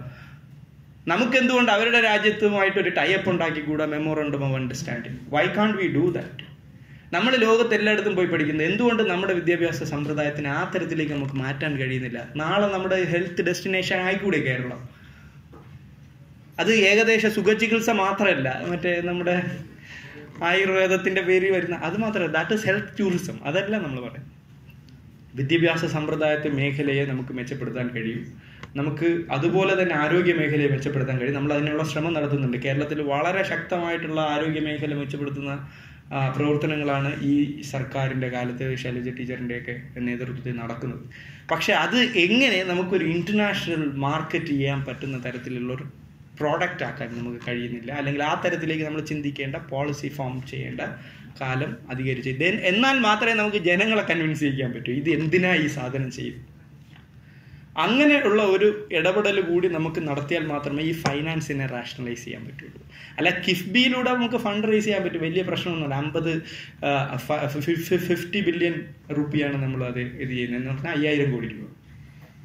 നമുക്ക് എന്തുകൊണ്ട് അവരുടെ രാജ്യത്തുമായിട്ട് ഒരു ടൈപ്പ് ഉണ്ടാക്കിക്കൂടാ? Memorandum of understanding. Why can't we do that? നമ്മൾ ലോകത്ത് എല്ലായിടത്തും പോയി പഠിക്കുന്നത് എന്തുകൊണ്ട് നമ്മുടെ വിദ്യാഭ്യാസ സമ്പ്രദായത്തിന് ആ തരത്തിലേക്ക് നമുക്ക് മാറ്റാൻ കഴിയുന്നില്ല? നാളെ നമ്മുടെ ഹെൽത്ത് ഡെസ്റ്റിനേഷൻ ആയിക്കൂടെ കേരളം? അത് ഏകദേശ സുഖചികിത്സ മാത്രമല്ല, മറ്റേ നമ്മുടെ ആയുർവേദത്തിന്റെ പേര് വരുന്ന അത് മാത്രമല്ല, ദാറ്റ് ഈസ് ഹെൽത്ത് ടൂറിസം. അതല്ല നമ്മൾ പറയാം. വിദ്യാഭ്യാസ സമ്പ്രദായത്തെ മേഖലയെ നമുക്ക് മെച്ചപ്പെടുത്താൻ കഴിയും. നമുക്ക് അതുപോലെ തന്നെ ആരോഗ്യ മേഖലയെ മെച്ചപ്പെടുത്താൻ കഴിയും. നമ്മൾ അതിനുള്ള ശ്രമം നടത്തുന്നുണ്ട്. കേരളത്തിൽ വളരെ ശക്തമായിട്ടുള്ള ആരോഗ്യ മേഖല മെച്ചപ്പെടുത്തുന്ന പ്രവർത്തനങ്ങളാണ് ഈ സർക്കാരിൻ്റെ കാലത്ത് ശൈലജ ടീച്ചറിൻ്റെയൊക്കെ നേതൃത്വത്തിൽ നടക്കുന്നത്. പക്ഷെ അത് എങ്ങനെ നമുക്കൊരു ഇൻ്റർനാഷണൽ മാർക്കറ്റ് ചെയ്യാൻ പറ്റുന്ന തരത്തിലുള്ളൊരു പ്രോഡക്റ്റ് ആക്കാൻ നമുക്ക് കഴിയുന്നില്ല. അല്ലെങ്കിൽ ആ തരത്തിലേക്ക് നമ്മൾ ചിന്തിക്കേണ്ട, പോളിസി ഫോം ചെയ്യേണ്ട കാലം അധികരിച്ച്. എന്നാൽ മാത്രമേ നമുക്ക് ജനങ്ങളെ കൺവിൻസ് ചെയ്യിക്കാൻ പറ്റൂ ഇത് എന്തിനാ ഈ സാധനം ചെയ്യും. അങ്ങനെയുള്ള ഒരു ഇടപെടൽ കൂടി നമുക്ക് നടത്തിയാൽ മാത്രമേ ഈ ഫൈനാൻസിനെ റാഷണലൈസ് ചെയ്യാൻ പറ്റുള്ളൂ. അല്ല കിഫ്ബിയിലൂടെ നമുക്ക് ഫണ്ട് റേസ് ചെയ്യാൻ പറ്റും, വലിയ പ്രശ്നമൊന്നുമില്ല. 50 ബില്യൺ റുപ്പിയാണ് നമ്മൾ അത് ഇത് ചെയ്യുന്നത് എന്ന് പറഞ്ഞാൽ 5000 കോടി രൂപ.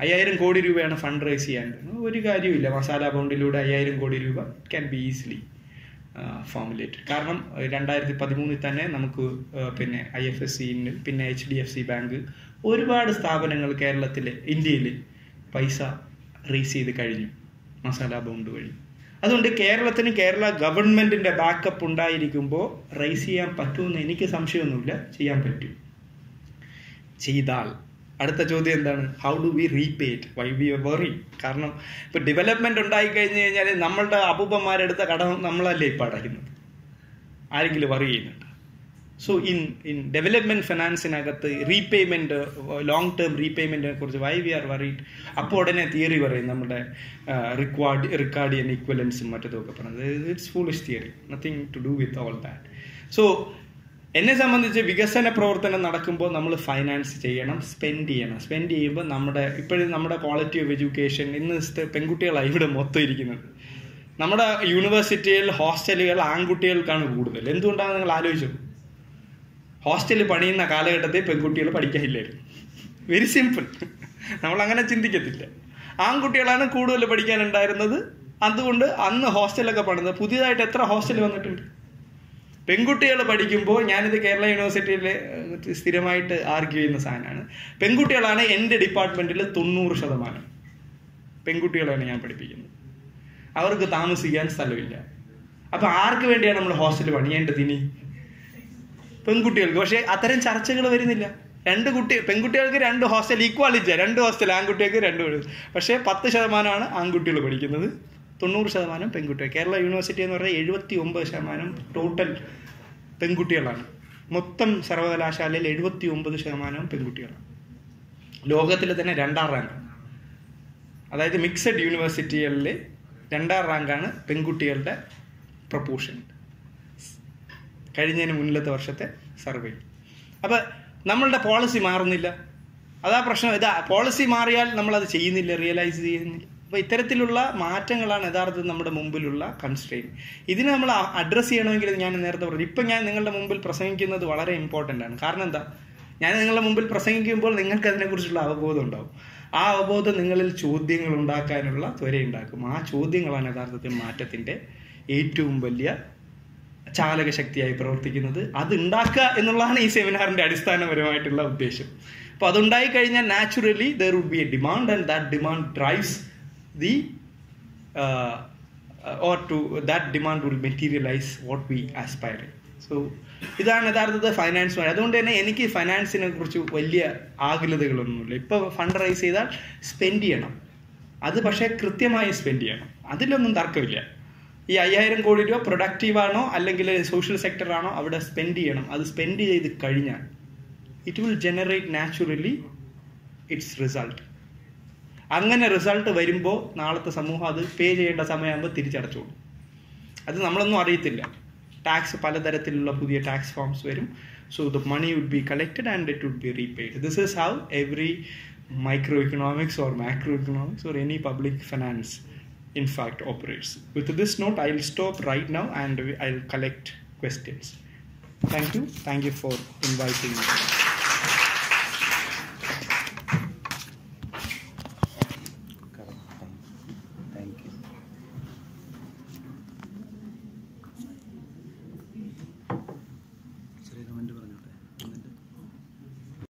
5000 കോടി രൂപയാണ് ഫണ്ട് റേസ് ചെയ്യാൻ. ഒരു കാര്യമില്ല. മസാല ബോണ്ടിലൂടെ 5000 കോടി രൂപ ക്യാൻ ബി ഈസിലി ഫോമുലേറ്റഡ്. കാരണം 2013 തന്നെ നമുക്ക് IFSC പിന്നെ HDFC ബാങ്ക് ഒരുപാട് സ്ഥാപനങ്ങൾ ഇന്ത്യയിൽ പൈസ റേസ് ചെയ്ത് കഴിഞ്ഞു മസാല ബോണ്ട് വഴി. അതുകൊണ്ട് കേരളത്തിന് കേരള ഗവൺമെന്റിന്റെ ബാക്കപ്പ് ഉണ്ടായിരിക്കുമ്പോൾ റേസ് ചെയ്യാൻ പറ്റുമെന്ന് എനിക്ക് സംശയമൊന്നുമില്ല. ചെയ്യാൻ പറ്റും. ചെയ്താൽ അടുത്ത ചോദ്യം എന്താണ്? How do we repay it? Why we are worry? കാരണം ഇപ്പൊ ഡെവലപ്മെന്റ് ഉണ്ടായി കഴിഞ്ഞു കഴിഞ്ഞാൽ നമ്മളുടെ അപ്പൂപ്പന്മാരെടുത്ത കടം നമ്മളല്ലേ ഇപ്പം അടയ്ക്കുന്നത്. ആരെങ്കിലും വറി ചെയ്യുന്നുണ്ട്? സോ ഇൻ ഡെവലപ്മെന്റ് ഫിനാൻസിനകത്ത് റീപേയ്മെന്റ്, ലോങ് ടേം റീപേയ്മെന്റിനെ കുറിച്ച് വൈ വി ആർ വറീഡ്? അപ്പോൾ ഉടനെ തിയറി പറയും നമ്മുടെ റിക്കാർഡിയൻ ഇക്വലൻസും മറ്റതൊക്കെ പറഞ്ഞത്. It's foolish theory, nothing to do with all that. So എന്നെ സംബന്ധിച്ച് വികസന പ്രവർത്തനം നടക്കുമ്പോൾ നമ്മൾ ഫൈനാൻസ് ചെയ്യണം, സ്പെൻഡ് ചെയ്യണം. സ്പെൻഡ് ചെയ്യുമ്പോൾ ഇപ്പോഴും നമ്മുടെ ക്വാളിറ്റി ഓഫ് എഡ്യൂക്കേഷൻ, ഇന്ന് പെൺകുട്ടികളാണ് ഇവിടെ മൊത്തം ഇരിക്കുന്നത്. നമ്മുടെ യൂണിവേഴ്സിറ്റിയിൽ ഹോസ്റ്റലുകൾ ആൺകുട്ടികൾക്കാണ് കൂടുതൽ. എന്തുകൊണ്ടാണ് നിങ്ങൾ ആലോചിച്ചു? ഹോസ്റ്റലിൽ പണിയുന്ന കാലഘട്ടത്തിൽ പെൺകുട്ടികൾ പഠിക്കാനില്ലായിരുന്നു. Very simple. നമ്മളങ്ങനെ ചിന്തിക്കത്തില്ല. ആൺകുട്ടികളാണ് കൂടുതൽ പഠിക്കാനുണ്ടായിരുന്നത്. അതുകൊണ്ട് അന്ന് ഹോസ്റ്റലൊക്കെ പണിത്. പുതിയതായിട്ട് എത്ര ഹോസ്റ്റൽ വന്നിട്ടുണ്ട്? പെൺകുട്ടികൾ പഠിക്കുമ്പോൾ, ഞാനിത് കേരള യൂണിവേഴ്സിറ്റിയിൽ സ്ഥിരമായിട്ട് ആർഗ്യൂ ചെയ്യുന്ന സാധനമാണ്, പെൺകുട്ടികളാണ് എൻ്റെ ഡിപ്പാർട്ട്മെൻറ്റിൽ 90% പെൺകുട്ടികളാണ് ഞാൻ പഠിപ്പിക്കുന്നത്. അവർക്ക് താമസിക്കാൻ സ്ഥലമില്ല. അപ്പം ആർക്ക് വേണ്ടിയാണ് നമ്മൾ ഹോസ്റ്റൽ പണിയേണ്ടത് ഇനി? പെൺകുട്ടികൾക്ക്. പക്ഷേ അത്തരം ചർച്ചകൾ വരുന്നില്ല. പെൺകുട്ടികൾക്ക് 2 ഹോസ്റ്റൽ ഈക്വാലിറ്റി, 2 ഹോസ്റ്റൽ, ആൺകുട്ടികൾക്ക് 2. പക്ഷേ 10% ആൺകുട്ടികൾ പഠിക്കുന്നത്, 90% പെൺകുട്ടികൾ. കേരള യൂണിവേഴ്സിറ്റി എന്ന് പറഞ്ഞാൽ 79% ടോട്ടൽ പെൺകുട്ടികളാണ്. മൊത്തം സർവകലാശാലയിൽ 79% പെൺകുട്ടികളാണ്. ലോകത്തിൽ തന്നെ 2ാം റാങ്കാണ്. അതായത് മിക്സഡ് യൂണിവേഴ്സിറ്റികളിൽ 2ാം റാങ്കാണ് പെൺകുട്ടികളുടെ പ്രപ്പോർഷൻ കഴിഞ്ഞതിന് മുന്നിലത്തെ വർഷത്തെ സർവേ. അപ്പം നമ്മളുടെ പോളിസി മാറുന്നില്ല. അതാ പ്രശ്നം. പോളിസി മാറിയാൽ നമ്മളത് ചെയ്യുന്നില്ല, റിയലൈസ് ചെയ്യുന്നില്ല. അപ്പോൾ ഇത്തരത്തിലുള്ള മാറ്റങ്ങളാണ് യഥാർത്ഥത്തിൽ നമ്മുടെ മുമ്പിലുള്ള കൺസ്ട്രെയിൻ. ഇതിനെ നമ്മൾ അഡ്രസ്സ് ചെയ്യണമെങ്കിൽ ഞാൻ നേരത്തെ പറഞ്ഞു, ഇപ്പം ഞാൻ നിങ്ങളുടെ മുമ്പിൽ പ്രസംഗിക്കുന്നത് വളരെ ഇമ്പോർട്ടൻ്റ് ആണ്. കാരണം എന്താ? ഞാൻ നിങ്ങളുടെ മുമ്പിൽ പ്രസംഗിക്കുമ്പോൾ നിങ്ങൾക്ക് അതിനെക്കുറിച്ചുള്ള അവബോധം ഉണ്ടാവും. ആ അവബോധം നിങ്ങളിൽ ചോദ്യങ്ങൾ ഉണ്ടാക്കാനുള്ള ത്വരയുണ്ടാക്കും. ആ ചോദ്യങ്ങളാണ് യഥാർത്ഥത്തിൽ മാറ്റത്തിൻ്റെ ഏറ്റവും വലിയ ചാലക ശക്തിയായി പ്രവർത്തിക്കുന്നത്. അത് ഉണ്ടാക്കുക എന്നുള്ളതാണ് ഈ സെമിനാറിൻ്റെ അടിസ്ഥാനപരമായിട്ടുള്ള ഉദ്ദേശം. അപ്പോൾ അതുണ്ടായി കഴിഞ്ഞാൽ naturally there would be a demand, and that demand drives that demand will materialize what we aspire. So ഇതാണ് യഥാർത്ഥത്തിൽ ഫൈനാൻസ്. അതുകൊണ്ട് തന്നെ എനിക്ക് ഫൈനാൻസിനെ കുറിച്ച് വലിയ ആകുലതകളൊന്നുമില്ല. ഇപ്പോൾ ഫണ്ട് റൈസ് ചെയ്താൽ സ്പെൻഡ് ചെയ്യണം. അത് പക്ഷേ കൃത്യമായി സ്പെൻഡ് ചെയ്യണം. അതിലൊന്നും തർക്കമില്ല. ഈ 5000 കോടി രൂപ പ്രൊഡക്റ്റീവാണോ അല്ലെങ്കിൽ സോഷ്യൽ സെക്ടറാണോ അവിടെ സ്പെൻഡ് ചെയ്യണം. അത് സ്പെൻഡ് ചെയ്ത് കഴിഞ്ഞാൽ it will generate naturally it's result. അങ്ങനെ റിസൾട്ട് വരുമ്പോൾ നാളത്തെ സമൂഹം അത് പേ ചെയ്യേണ്ട സമയമാകുമ്പോൾ തിരിച്ചടച്ചോളും. അത് നമ്മളൊന്നും അറിയത്തില്ല. ടാക്സ്, പലതരത്തിലുള്ള പുതിയ ടാക്സ് ഫോംസ് വരും. So the money would be collected and it would be repaid. This is how every micro economics or macro economics or any public finance in fact operates. With this note, I'll stop right now and I'll collect questions. Thank you for inviting me.